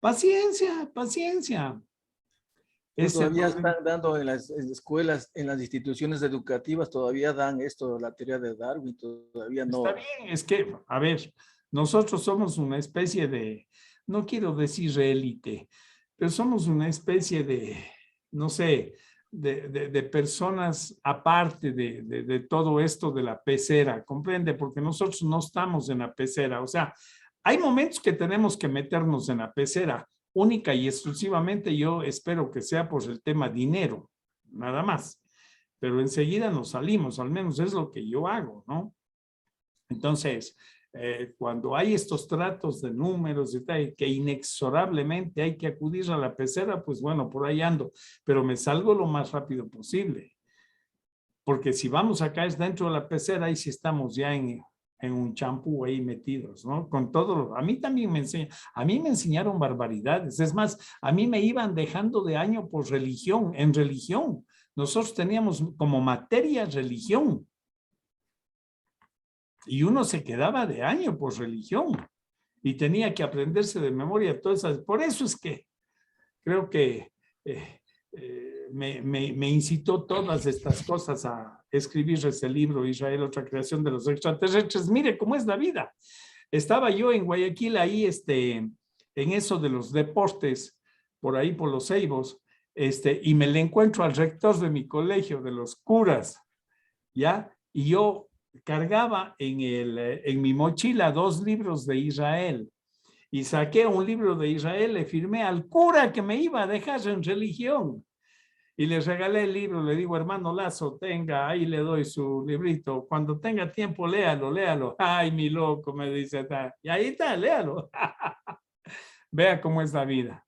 Paciencia, paciencia.
Todavía están dando en las escuelas, en las instituciones educativas, todavía dan esto, la teoría de Darwin, todavía no.
Está bien, es que, a ver, nosotros somos una especie de, no quiero decir élite, pero somos una especie de, no sé, de personas aparte de todo esto de la pecera, ¿comprende? Porque nosotros no estamos en la pecera. O sea, hay momentos que tenemos que meternos en la pecera, única y exclusivamente. Yo espero que sea por el tema dinero, nada más. Pero enseguida nos salimos, al menos es lo que yo hago, ¿no? Entonces, cuando hay estos tratos de números y tal, que inexorablemente hay que acudir a la pecera, pues bueno, por ahí ando, pero me salgo lo más rápido posible. Porque si vamos acá es dentro de la pecera, ahí sí estamos ya en un champú ahí metidos, ¿no? Con todo, a mí también me enseñaron barbaridades. Es más, a mí me iban dejando de año por religión, en religión. Nosotros teníamos como materia religión. Y uno se quedaba de año por religión y tenía que aprenderse de memoria todas esas. Por eso es que creo que me incitó todas estas cosas a escribir ese libro, Israel, otra creación de los extraterrestres. Mire cómo es la vida. Estaba yo en Guayaquil ahí, en eso de los deportes, por ahí por los Ceibos, y me le encuentro al rector de mi colegio, de los curas, ¿ya? Y yo cargaba en mi mochila 2 libros de Israel y saqué un libro de Israel, le firmé al cura que me iba a dejar en religión y le regalé el libro. Le digo, hermano Lazo, tenga, ahí le doy su librito, cuando tenga tiempo léalo. Ay, mi loco, me dice, y ahí está, léalo. Vea cómo es la vida.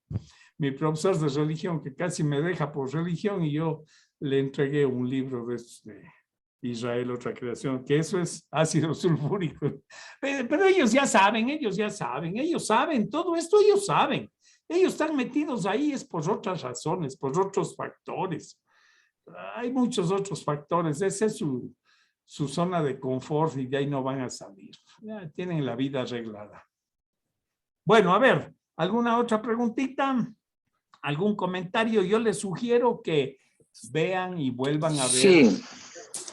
Mi profesor de religión, que casi me deja por religión, y yo le entregué un libro de Israel, otra creación, que eso es ácido sulfúrico. Pero ellos ya saben, todo esto ellos saben. Ellos están metidos ahí es por otras razones, por otros factores. Hay muchos otros factores. Esa es su zona de confort y de ahí no van a salir. Ya tienen la vida arreglada. Bueno, a ver, ¿alguna otra preguntita? ¿Algún comentario? Yo les sugiero que vean y vuelvan a ver.
Sí.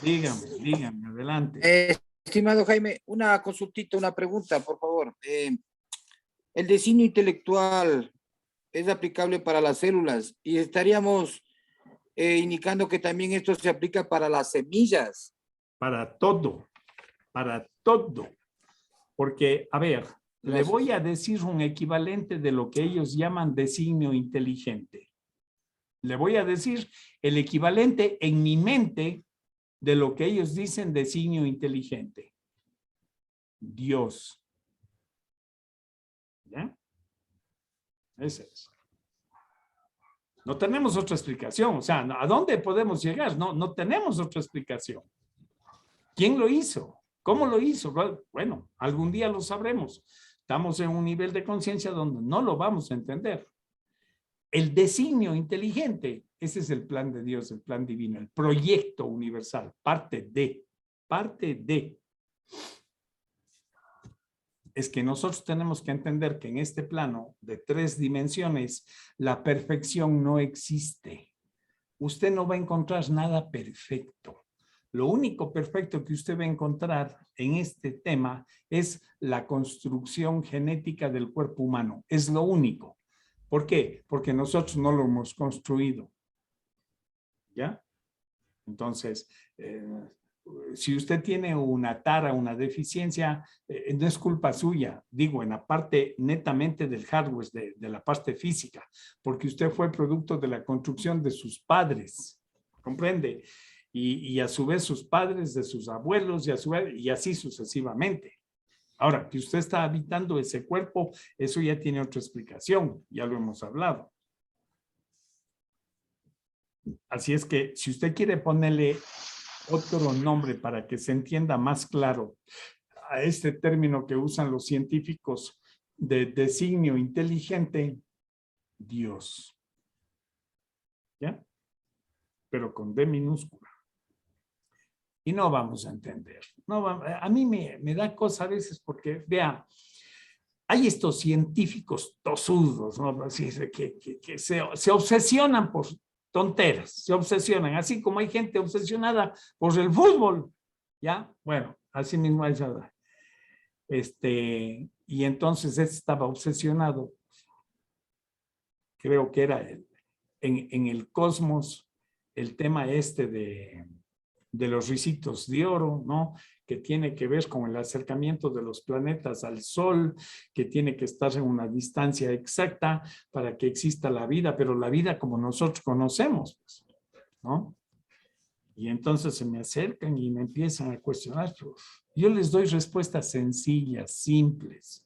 Díganme, adelante.
Estimado Jaime, una consultita, una pregunta, por favor. El designio intelectual es aplicable para las células y estaríamos indicando que también esto se aplica para las semillas.
Para todo. Porque, a ver, le voy a decir un equivalente de lo que ellos llaman designio inteligente. Le voy a decir el equivalente en mi mente de lo que ellos dicen designio inteligente. Dios. ¿Ya? Ese es. No tenemos otra explicación. O sea, ¿a dónde podemos llegar? No tenemos otra explicación. ¿Quién lo hizo? ¿Cómo lo hizo? Bueno, algún día lo sabremos. Estamos en un nivel de conciencia donde no lo vamos a entender. El designio inteligente, ese es el plan de Dios, el plan divino, el proyecto universal, parte de. Es que nosotros tenemos que entender que en este plano de 3 dimensiones, la perfección no existe. Usted no va a encontrar nada perfecto. Lo único perfecto que usted va a encontrar en este tema es la construcción genética del cuerpo humano. Es lo único. ¿Por qué? Porque nosotros no lo hemos construido. ¿Ya? Entonces, si usted tiene una tara, una deficiencia, no es culpa suya, digo, en la parte netamente del hardware, de la parte física, porque usted fue producto de la construcción de sus padres, ¿comprende? Y a su vez sus padres, de sus abuelos, y así sucesivamente. Ahora, que usted está habitando ese cuerpo, eso ya tiene otra explicación, ya lo hemos hablado. Así es que si usted quiere ponerle otro nombre para que se entienda más claro a este término que usan los científicos de designio inteligente, Dios. ¿Ya? Pero con D minúscula. Y no vamos a entender. A mí me da cosa a veces porque, vea, hay estos científicos tosudos, ¿no? Así que se obsesionan por tonteras, se obsesionan, así como hay gente obsesionada por el fútbol, ¿ya? Bueno, así mismo es verdad. Y entonces estaba obsesionado, creo que era en el cosmos, el tema de los ricitos de oro, ¿no? Que tiene que ver con el acercamiento de los planetas al Sol, que tiene que estar en una distancia exacta para que exista la vida, pero la vida como nosotros conocemos, ¿no? Y entonces se me acercan y me empiezan a cuestionar. Yo les doy respuestas sencillas, simples.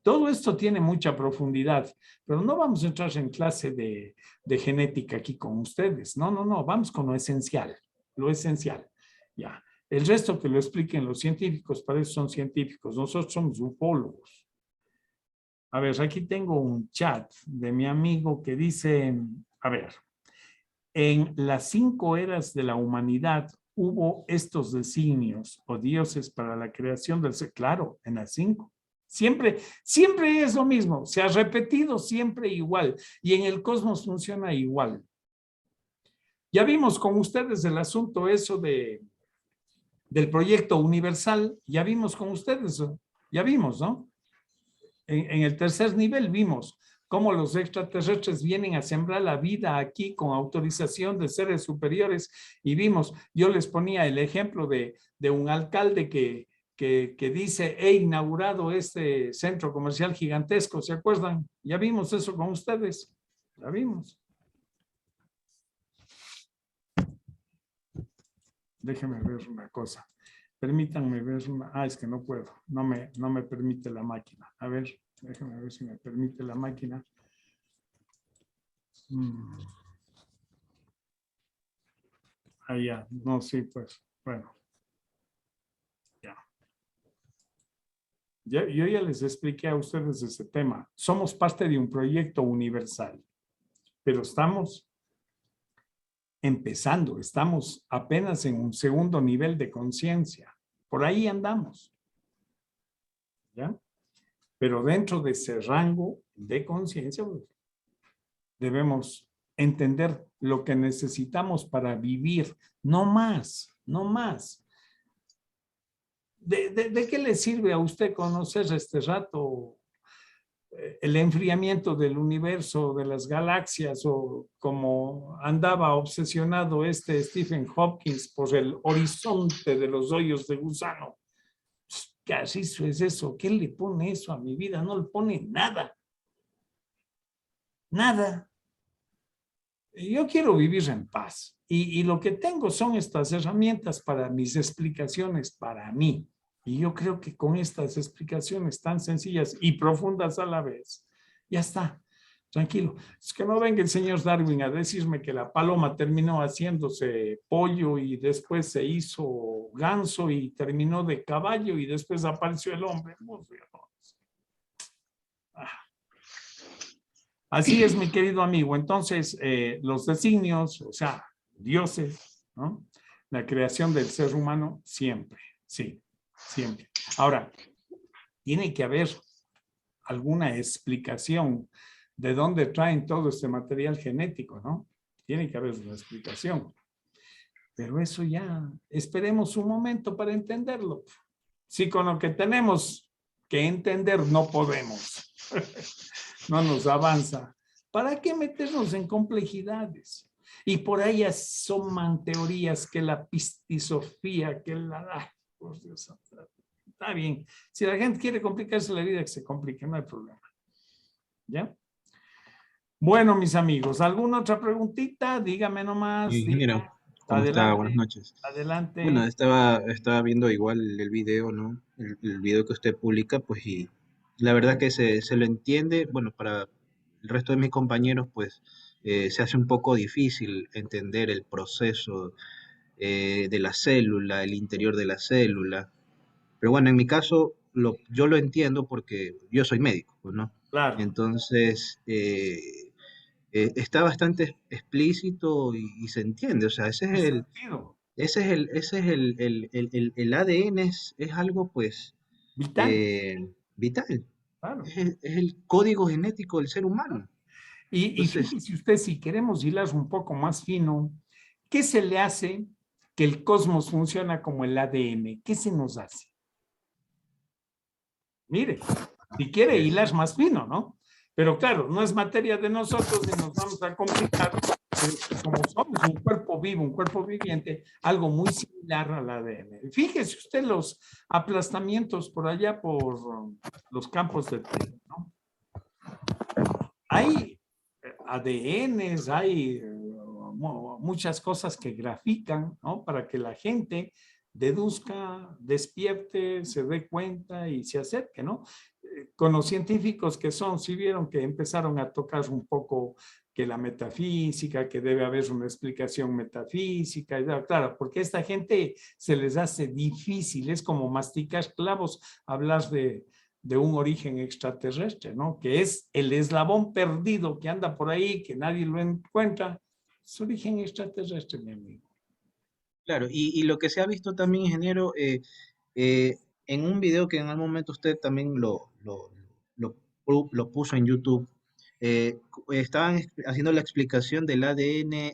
Todo esto tiene mucha profundidad, pero no vamos a entrar en clase de genética aquí con ustedes. No, vamos con lo esencial. Lo esencial, ya. El resto que lo expliquen los científicos, para eso son científicos. Nosotros somos ufólogos. A ver, aquí tengo un chat de mi amigo que dice, a ver, en las 5 eras de la humanidad hubo estos designios o dioses para la creación del ser. Claro, en las 5. Siempre es lo mismo. Se ha repetido siempre igual. Y en el cosmos funciona igual. Ya vimos con ustedes el asunto eso del proyecto universal, ya vimos con ustedes, ya vimos, ¿no? En el tercer nivel vimos cómo los extraterrestres vienen a sembrar la vida aquí con autorización de seres superiores y vimos, yo les ponía el ejemplo de un alcalde que dice, he inaugurado este centro comercial gigantesco, ¿se acuerdan? Ya vimos eso con ustedes, ya vimos. Déjenme ver una cosa. Permítanme ver una... es que no puedo. No me permite la máquina. A ver, déjenme ver si me permite la máquina. Ya. No, sí, pues. Bueno. Yo ya les expliqué a ustedes ese tema. Somos parte de un proyecto universal, pero estamos empezando, estamos apenas en un segundo nivel de conciencia. Por ahí andamos. ¿Ya? Pero dentro de ese rango de conciencia, pues, debemos entender lo que necesitamos para vivir, no más, no más. ¿De qué le sirve a usted conocer este rato el enfriamiento del universo, de las galaxias, o como andaba obsesionado Stephen Hawking por el horizonte de los hoyos de gusano? ¿Qué así es eso? ¿Qué le pone eso a mi vida? No le pone nada. Nada. Yo quiero vivir en paz. Y lo que tengo son estas herramientas para mis explicaciones para mí. Y yo creo que con estas explicaciones tan sencillas y profundas a la vez, ya está. Tranquilo. Es que no venga el señor Darwin a decirme que la paloma terminó haciéndose pollo y después se hizo ganso y terminó de caballo y después apareció el hombre. Así es, mi querido amigo. Entonces, los designios, o sea, dioses, ¿no? La creación del ser humano, siempre, sí, siempre. Ahora, tiene que haber alguna explicación de dónde traen todo este material genético, ¿no? Tiene que haber una explicación. Pero eso ya, esperemos un momento para entenderlo. Si con lo que tenemos que entender no podemos, no nos avanza, ¿para qué meternos en complejidades? Y por ahí asoman teorías que la pistisofía, que la... Ay, por Dios, está bien. Si la gente quiere complicarse la vida, que se complique, no hay problema. ¿Ya? Bueno, mis amigos, ¿alguna otra preguntita? Dígame nomás.
Ingeniero, ¿cómo
Adelante,
está? Buenas noches.
Adelante.
Bueno, estaba viendo igual el video, ¿no? El video que usted publica, pues, y la verdad que se lo entiende. Bueno, para el resto de mis compañeros, pues, se hace un poco difícil entender el proceso de la célula, el interior de la célula. Pero bueno, en mi caso, yo lo entiendo porque yo soy médico, pues, ¿no?
Claro.
Entonces, está bastante explícito y se entiende. O sea, ese es el ADN, es algo, pues,
vital.
Vital.
Claro.
Es el código genético del ser humano.
Y fíjese usted, si queremos hilar un poco más fino, ¿qué se le hace que el cosmos funciona como el ADN? ¿Qué se nos hace? Mire, si quiere hilar más fino, ¿no? Pero claro, no es materia de nosotros y nos vamos a complicar. Como somos un cuerpo vivo, un cuerpo viviente, algo muy similar al ADN. Fíjese usted los aplastamientos por allá por los campos de trigo, ¿no? Hay ADNs, hay muchas cosas que grafican, ¿no? Para que la gente deduzca, despierte, se dé cuenta y se acerque, ¿no? Con los científicos que son, sí vieron que empezaron a tocar un poco que la metafísica, que debe haber una explicación metafísica, y claro, porque a esta gente se les hace difícil, es como masticar clavos, hablar de un origen extraterrestre, ¿no? Que es el eslabón perdido que anda por ahí, que nadie lo encuentra, es origen extraterrestre, mi amigo.
Claro, y lo que se ha visto también, ingeniero, en un video que en algún momento usted también lo puso en YouTube, estaban haciendo la explicación del ADN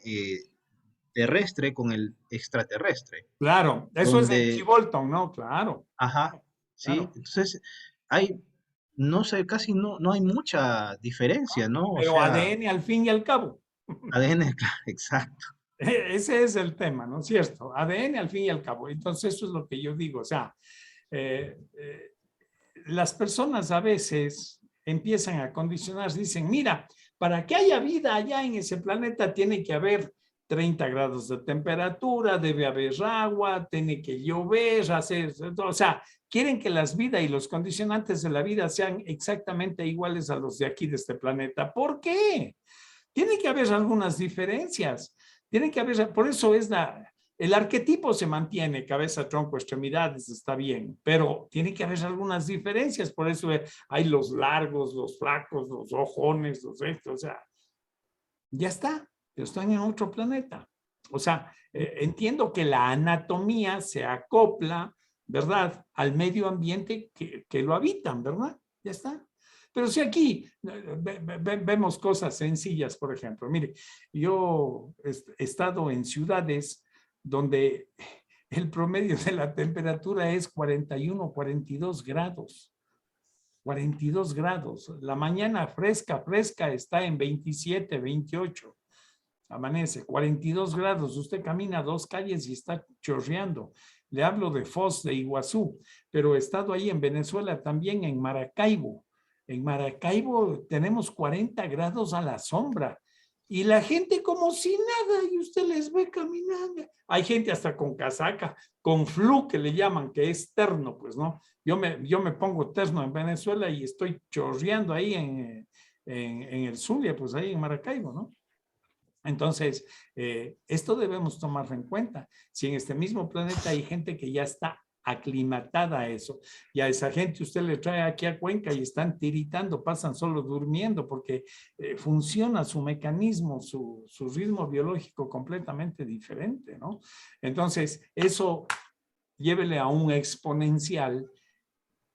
terrestre con el extraterrestre.
Claro, eso es en Bolton, ¿no? Claro.
Ajá, sí,
claro.
Entonces hay, no sé, casi no hay mucha diferencia, ¿no?
Pero
o sea,
ADN al fin y al cabo.
ADN, exacto.
Ese es el tema, ¿no es cierto? ADN al fin y al cabo. Entonces eso es lo que yo digo, o sea, las personas a veces empiezan a condicionar, dicen, mira, para que haya vida allá en ese planeta tiene que haber 30 grados de temperatura, debe haber agua, tiene que llover, o sea, quieren que las vidas y los condicionantes de la vida sean exactamente iguales a los de aquí de este planeta. ¿Por qué? Tiene que haber algunas diferencias. Tiene que haber, por eso es el arquetipo se mantiene, cabeza, tronco, extremidades, está bien, pero tiene que haber algunas diferencias, por eso hay los largos, los flacos, los ojones, los estos, o sea, ya está, están en otro planeta. O sea, entiendo que la anatomía se acopla, ¿verdad?, al medio ambiente que lo habitan, ¿verdad? Ya está. Pero si aquí vemos cosas sencillas, por ejemplo, mire, yo he estado en ciudades donde el promedio de la temperatura es 41, 42 grados. 42 grados. La mañana fresca está en 27, 28. Amanece, 42 grados. Usted camina 2 calles y está chorreando. Le hablo de Foz de Iguazú, pero he estado ahí en Venezuela también, en Maracaibo. En Maracaibo tenemos 40 grados a la sombra y la gente como si nada y usted les ve caminando. Hay gente hasta con casaca, con flu que le llaman, que es terno, pues, ¿no? Yo me pongo terno en Venezuela y estoy chorreando ahí en el Zulia, pues ahí en Maracaibo, ¿no? Entonces, esto debemos tomarlo en cuenta. Si en este mismo planeta hay gente que ya está aclimatada a eso, y a esa gente usted le trae aquí a Cuenca y están tiritando, pasan solo durmiendo porque funciona su mecanismo, su ritmo biológico completamente diferente, ¿no? Entonces, eso llévele a un exponencial,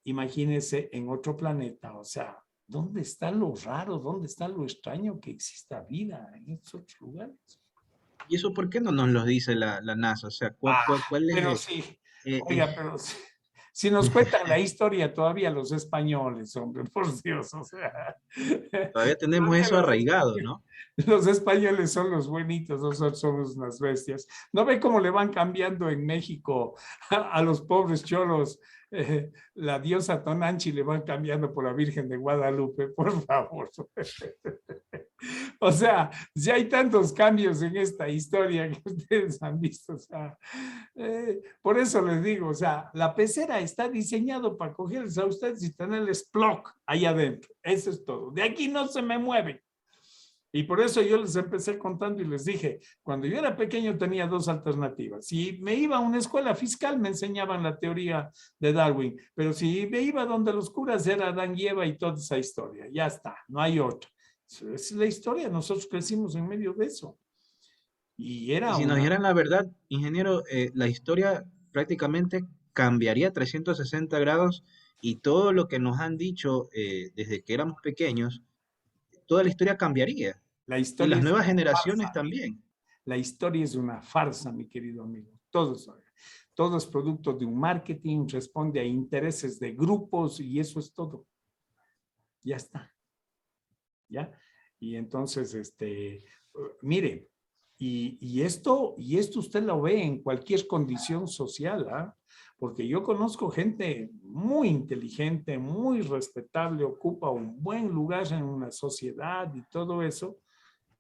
imagínese en otro planeta, o sea, ¿dónde está lo raro? ¿Dónde está lo extraño que exista vida en estos otros lugares?
¿Y eso por qué no nos lo dice la NASA? O sea, ¿cuál
Pero
es?
sí, oiga, pero si nos cuentan la historia todavía los españoles, hombre, por Dios, o sea.
Todavía tenemos eso arraigado, ¿no?
Los españoles son los buenitos, nosotros somos unas bestias. ¿No ve cómo le van cambiando en México a los pobres cholos? La diosa Tonanchi le van cambiando por la Virgen de Guadalupe, por favor. O sea, si hay tantos cambios en esta historia que ustedes han visto, o sea, por eso les digo, o sea, la pecera está diseñado para cogerles a ustedes y tenerles ploc ahí adentro. Eso es todo. De aquí no se me mueve. Y por eso yo les empecé contando y les dije, cuando yo era pequeño tenía 2 alternativas. Si me iba a una escuela fiscal me enseñaban la teoría de Darwin, pero si me iba donde los curas era Adán y Eva y toda esa historia. Ya está, no hay otra. Es la historia, nosotros crecimos en medio de eso. Y era
si nos dieran la verdad, ingeniero, la historia prácticamente cambiaría 360 grados y todo lo que nos han dicho desde que éramos pequeños, toda la historia cambiaría.
La
Y
historia
las
es
nuevas
una
generaciones
farsa,
también.
La historia es una farsa, mi querido amigo. Todo es producto de un marketing, responde a intereses de grupos y eso es todo. Ya está. ¿Ya? Y entonces, mire, y esto usted lo ve en cualquier condición social, ¿ah? Porque yo conozco gente muy inteligente, muy respetable, ocupa un buen lugar en una sociedad y todo eso,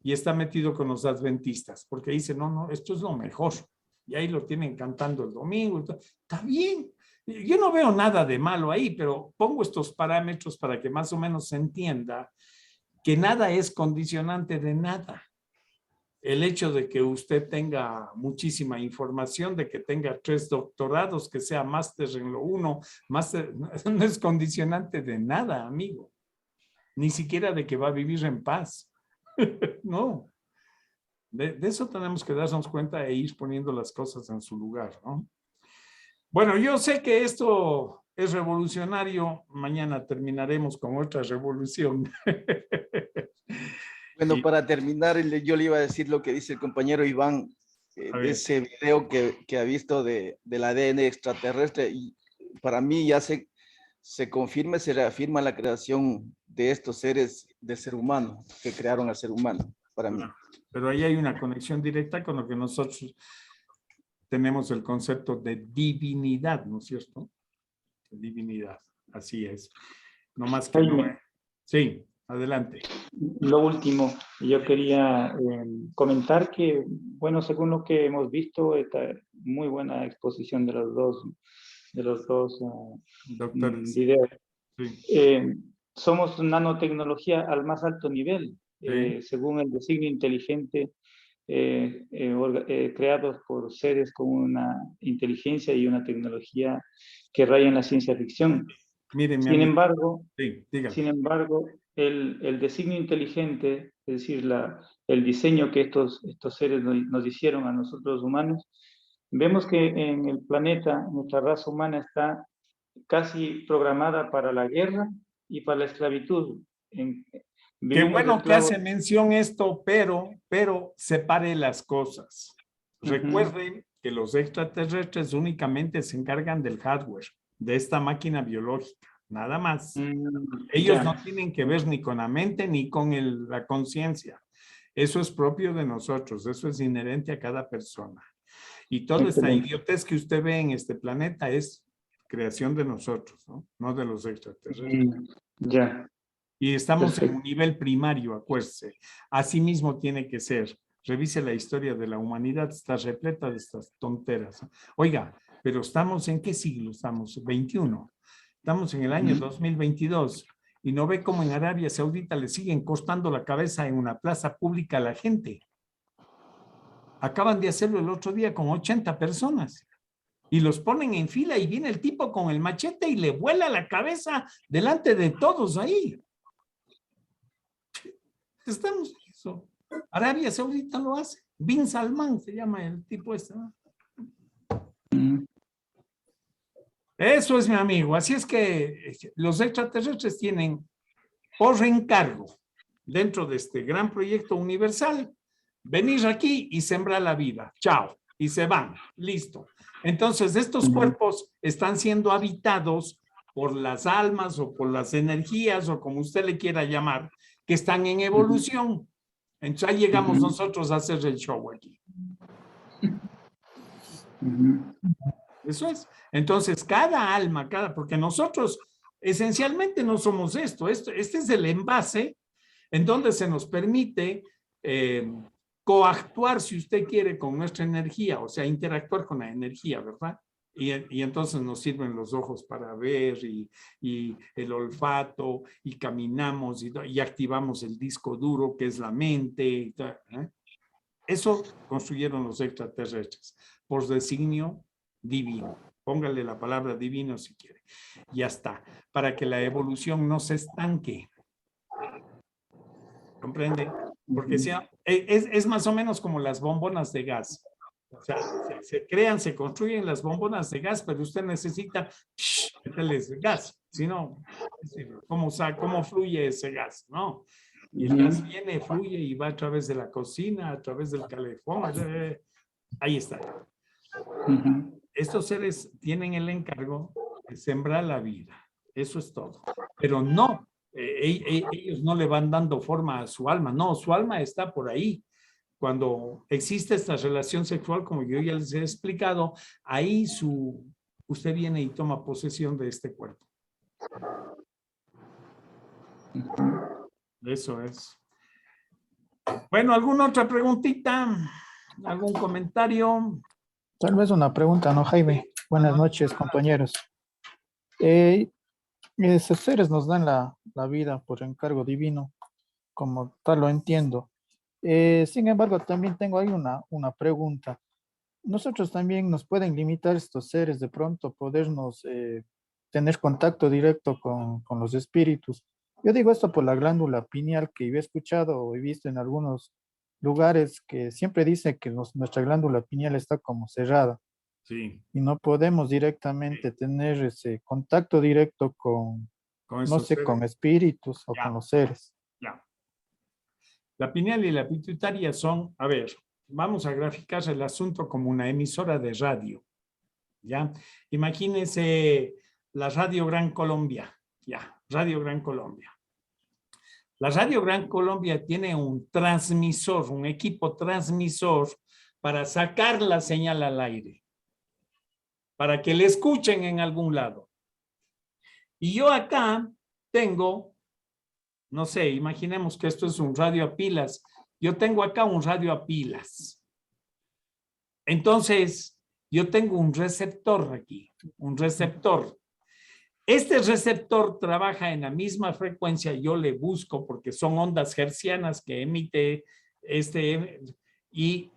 y está metido con los adventistas, porque dice, no, esto es lo mejor. Y ahí lo tienen cantando el domingo. Está bien. Yo no veo nada de malo ahí, pero pongo estos parámetros para que más o menos se entienda que nada es condicionante de nada. El hecho de que usted tenga muchísima información, de que tenga 3 doctorados, que sea máster en lo uno, máster, no es condicionante de nada, amigo. Ni siquiera de que va a vivir en paz. No. De eso tenemos que darnos cuenta e ir poniendo las cosas en su lugar, ¿no? Bueno, yo sé que esto es revolucionario. Mañana terminaremos con otra revolución.
Bueno, para terminar, yo le iba a decir lo que dice el compañero Iván, de ese video que ha visto del ADN extraterrestre, y para mí ya se confirma, se reafirma la creación de estos seres del ser humano, que crearon al ser humano, para mí.
Pero ahí hay una conexión directa con lo que nosotros tenemos el concepto de divinidad, ¿no es cierto? Divinidad, así es. No más que no. Sí, adelante.
Lo último, yo quería comentar que, bueno, según lo que hemos visto, esta muy buena exposición de los dos
doctores
videos.
Sí.
Somos nanotecnología al más alto nivel,
Sí.
según el designio inteligente creados por seres con una inteligencia y una tecnología que raya en la ciencia ficción. Sin embargo, el designio inteligente, es decir, el diseño que estos seres nos hicieron a nosotros humanos, vemos que en el planeta, nuestra raza humana está casi programada para la guerra y para la esclavitud.
Qué bueno que hace mención esto, pero separe las cosas. Recuerden que los extraterrestres únicamente se encargan del hardware, de esta máquina biológica, nada más. Ellos no tienen que ver ni con la mente ni con la conciencia. Eso es propio de nosotros, eso es inherente a cada persona. Y toda esta idiotez que usted ve en este planeta es creación de nosotros, no de los extraterrestres. Y estamos en un nivel primario, acuérdese. Así mismo tiene que ser. Revise la historia de la humanidad, está repleta de estas tonteras. Oiga, pero ¿estamos en qué siglo estamos? 21. Estamos en el año 2022 y no ve cómo en Arabia Saudita le siguen cortando la cabeza en una plaza pública a la gente. Acaban de hacerlo el otro día con 80 personas. Y los ponen en fila y viene el tipo con el machete y le vuela la cabeza delante de todos ahí. Estamos en eso. Arabia Saudita lo hace. Bin Salman se llama el tipo este, ¿no? Eso es, mi amigo. Así es que los extraterrestres tienen por encargo, dentro de este gran proyecto universal, venir aquí y sembrar la vida. Chao. Y se van. Listo. Entonces, estos cuerpos están siendo habitados por las almas o por las energías o como usted le quiera llamar, que están en evolución. Entonces, ahí llegamos nosotros a hacer el show aquí. Eso es. Entonces, cada alma, porque nosotros esencialmente no somos esto. Este es el envase en donde se nos permite coactuar, si usted quiere, con nuestra energía, o sea, interactuar con la energía, ¿verdad? Y entonces nos sirven los ojos para ver y el olfato y caminamos y activamos el disco duro que es la mente. ¿Eh? Eso construyeron los extraterrestres por designio divino. Póngale la palabra divino si quiere. Ya está. Para que la evolución no se estanque. ¿Comprende? Porque es más o menos como las bombonas de gas. O sea, se construyen las bombonas de gas, pero usted necesita meterles gas. Si no, ¿cómo fluye ese gas? ¿No? Y el gas viene, fluye y va a través de la cocina, a través del calefón. Ahí está. Estos seres tienen el encargo de sembrar la vida. Eso es todo. Pero no, ellos no le van dando forma a su alma. No, su alma está por ahí. Cuando existe esta relación sexual, como yo ya les he explicado, ahí usted viene y toma posesión de este cuerpo. Eso es. Bueno, ¿alguna otra preguntita? ¿Algún comentario?
Tal vez una pregunta, ¿no, Jaime? Buenas noches, compañeros. Esos seres nos dan la vida por encargo divino, como tal lo entiendo. Sin embargo, también tengo ahí una pregunta. Nosotros también nos pueden limitar estos seres de pronto, podernos tener contacto directo con los espíritus. Yo digo esto por la glándula pineal que yo he escuchado o he visto en algunos lugares que siempre dice que nuestra glándula pineal está como cerrada.
Sí.
Y no podemos directamente tener ese contacto directo con no sé, seres, con espíritus o con los seres.
Ya. La pineal y la pituitaria son, a ver, vamos a graficar el asunto como una emisora de radio. ¿Ya? Imagínense la Radio Gran Colombia. Ya, Radio Gran Colombia. La Radio Gran Colombia tiene un transmisor, un equipo transmisor para sacar la señal al aire, para que le escuchen en algún lado. Y yo acá tengo, no sé, imaginemos que esto es un radio a pilas. Yo tengo acá un radio a pilas. Entonces, yo tengo un receptor aquí, un receptor. Este receptor trabaja en la misma frecuencia, yo le busco porque son ondas hertzianas que emite y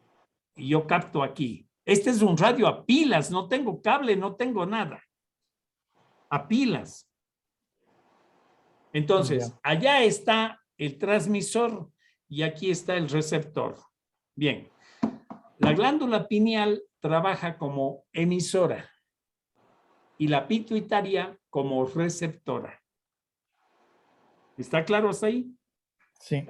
yo capto aquí. Este es un radio a pilas, no tengo cable, no tengo nada. A pilas. Entonces, allá está el transmisor y aquí está el receptor. Bien, la glándula pineal trabaja como emisora y la pituitaria como receptora. ¿Está claro hasta ahí?
Sí.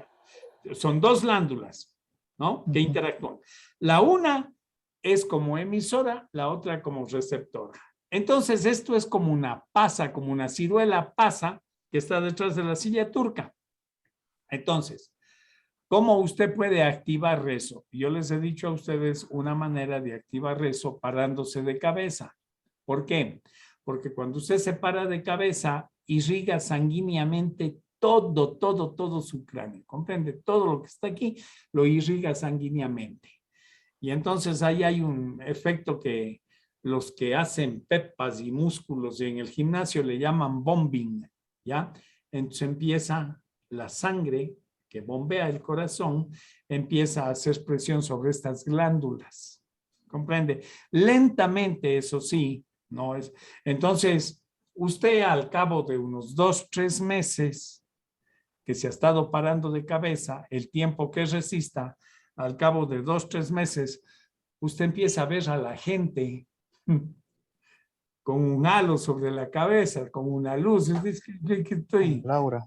Son dos glándulas, ¿no? Que interactúan. La una es como emisora, la otra como receptora. Entonces, esto es como una pasa, como una ciruela pasa que está detrás de la silla turca. Entonces, ¿cómo usted puede activar eso? Yo les he dicho a ustedes una manera de activar eso parándose de cabeza. ¿Por qué? Porque cuando usted se para de cabeza, irriga sanguíneamente todo su cráneo. ¿Comprende? Todo lo que está aquí lo irriga sanguíneamente. Y entonces ahí hay un efecto que los que hacen pepas y músculos en el gimnasio le llaman bombing, ¿ya? Entonces empieza la sangre que bombea el corazón, empieza a hacer presión sobre estas glándulas. ¿Comprende? Lentamente, eso sí, no es. Entonces, usted al cabo de unos 2, 3 meses que se ha estado parando de cabeza, el tiempo que resista, al cabo de 2, 3 meses, usted empieza a ver a la gente con un halo sobre la cabeza, con una luz. Es que estoy...
Laura.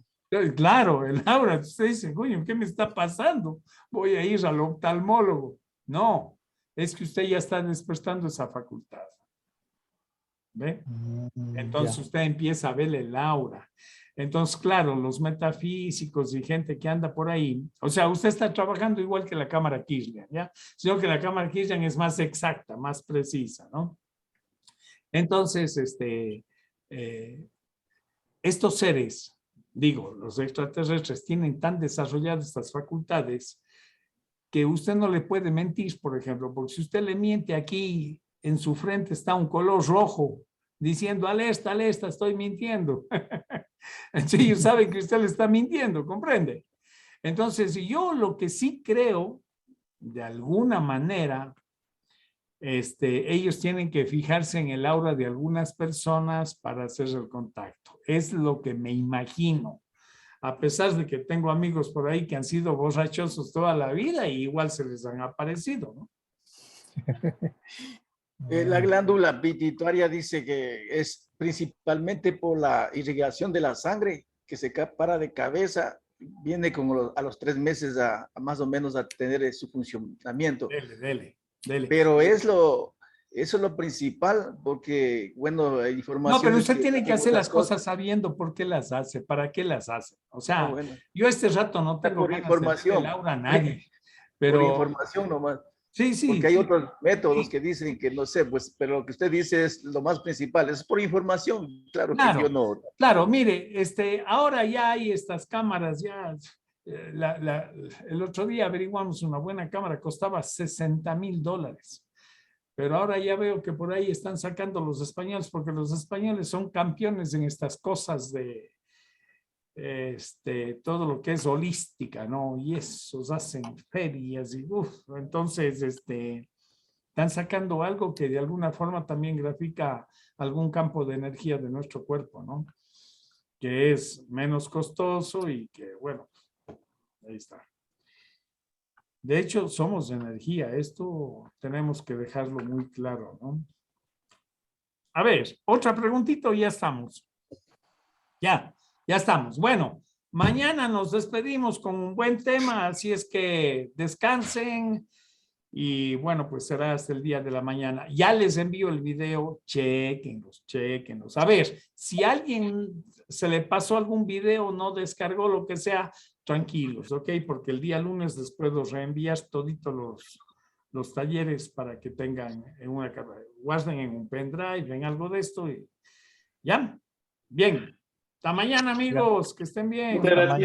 Claro, el aura. Usted dice, coño, ¿qué me está pasando? Voy a ir al oftalmólogo. No, es que usted ya está despertando esa facultad. ¿Ve? Entonces usted empieza a ver el aura. Entonces, claro, los metafísicos y gente que anda por ahí, o sea, usted está trabajando igual que la cámara Kirchner, ¿ya? Sino que la cámara Kirchner es más exacta, más precisa, ¿no? Entonces, estos seres, digo, los extraterrestres tienen tan desarrolladas estas facultades que usted no le puede mentir, por ejemplo, porque si usted le miente aquí, en su frente está un color rojo, diciendo, alerta, alerta, estoy mintiendo. Entonces ellos saben que usted le está mintiendo, ¿comprende? Entonces yo lo que sí creo, de alguna manera, ellos tienen que fijarse en el aura de algunas personas para hacer el contacto. Es lo que me imagino. A pesar de que tengo amigos por ahí que han sido borrachosos toda la vida y igual se les han aparecido, ¿no?
La glándula pituitaria dice que es principalmente por la irrigación de la sangre que se para de cabeza, viene como a los 3 meses a más o menos a tener su funcionamiento.
Dele.
Pero eso es lo principal, porque, bueno, hay información.
No, pero usted tiene que hacer las cosas sabiendo por qué las hace, para qué las hace. O sea, yo este rato no tengo
por información.
De Laura a nadie. Pero...
Por información nomás.
Sí.
Porque hay otros métodos que dicen que no sé, pues, pero lo que usted dice es lo más principal, es por información. Claro que yo no. Claro,
mire, ahora ya hay estas cámaras, ya. El otro día averiguamos una buena cámara, costaba $60,000. Pero ahora ya veo que por ahí están sacando los españoles, porque los españoles son campeones en estas cosas de todo lo que es holística, ¿no? Y esos hacen ferias y entonces están sacando algo que de alguna forma también grafica algún campo de energía de nuestro cuerpo, ¿no? Que es menos costoso y que, bueno, ahí está. De hecho, somos energía. Esto tenemos que dejarlo muy claro, ¿no? A ver, otra preguntita y ya estamos. Ya estamos. Bueno, mañana nos despedimos con un buen tema, así es que descansen y bueno, pues será hasta el día de la mañana. Ya les envío el video, chéquenlos. A ver, si a alguien se le pasó algún video, no descargó lo que sea, tranquilos, ¿ok? Porque el día lunes les puedo reenviar toditos los talleres para que tengan en una guarden en un pendrive, en algo de esto y ya. Bien. Hasta mañana, amigos. Que estén bien.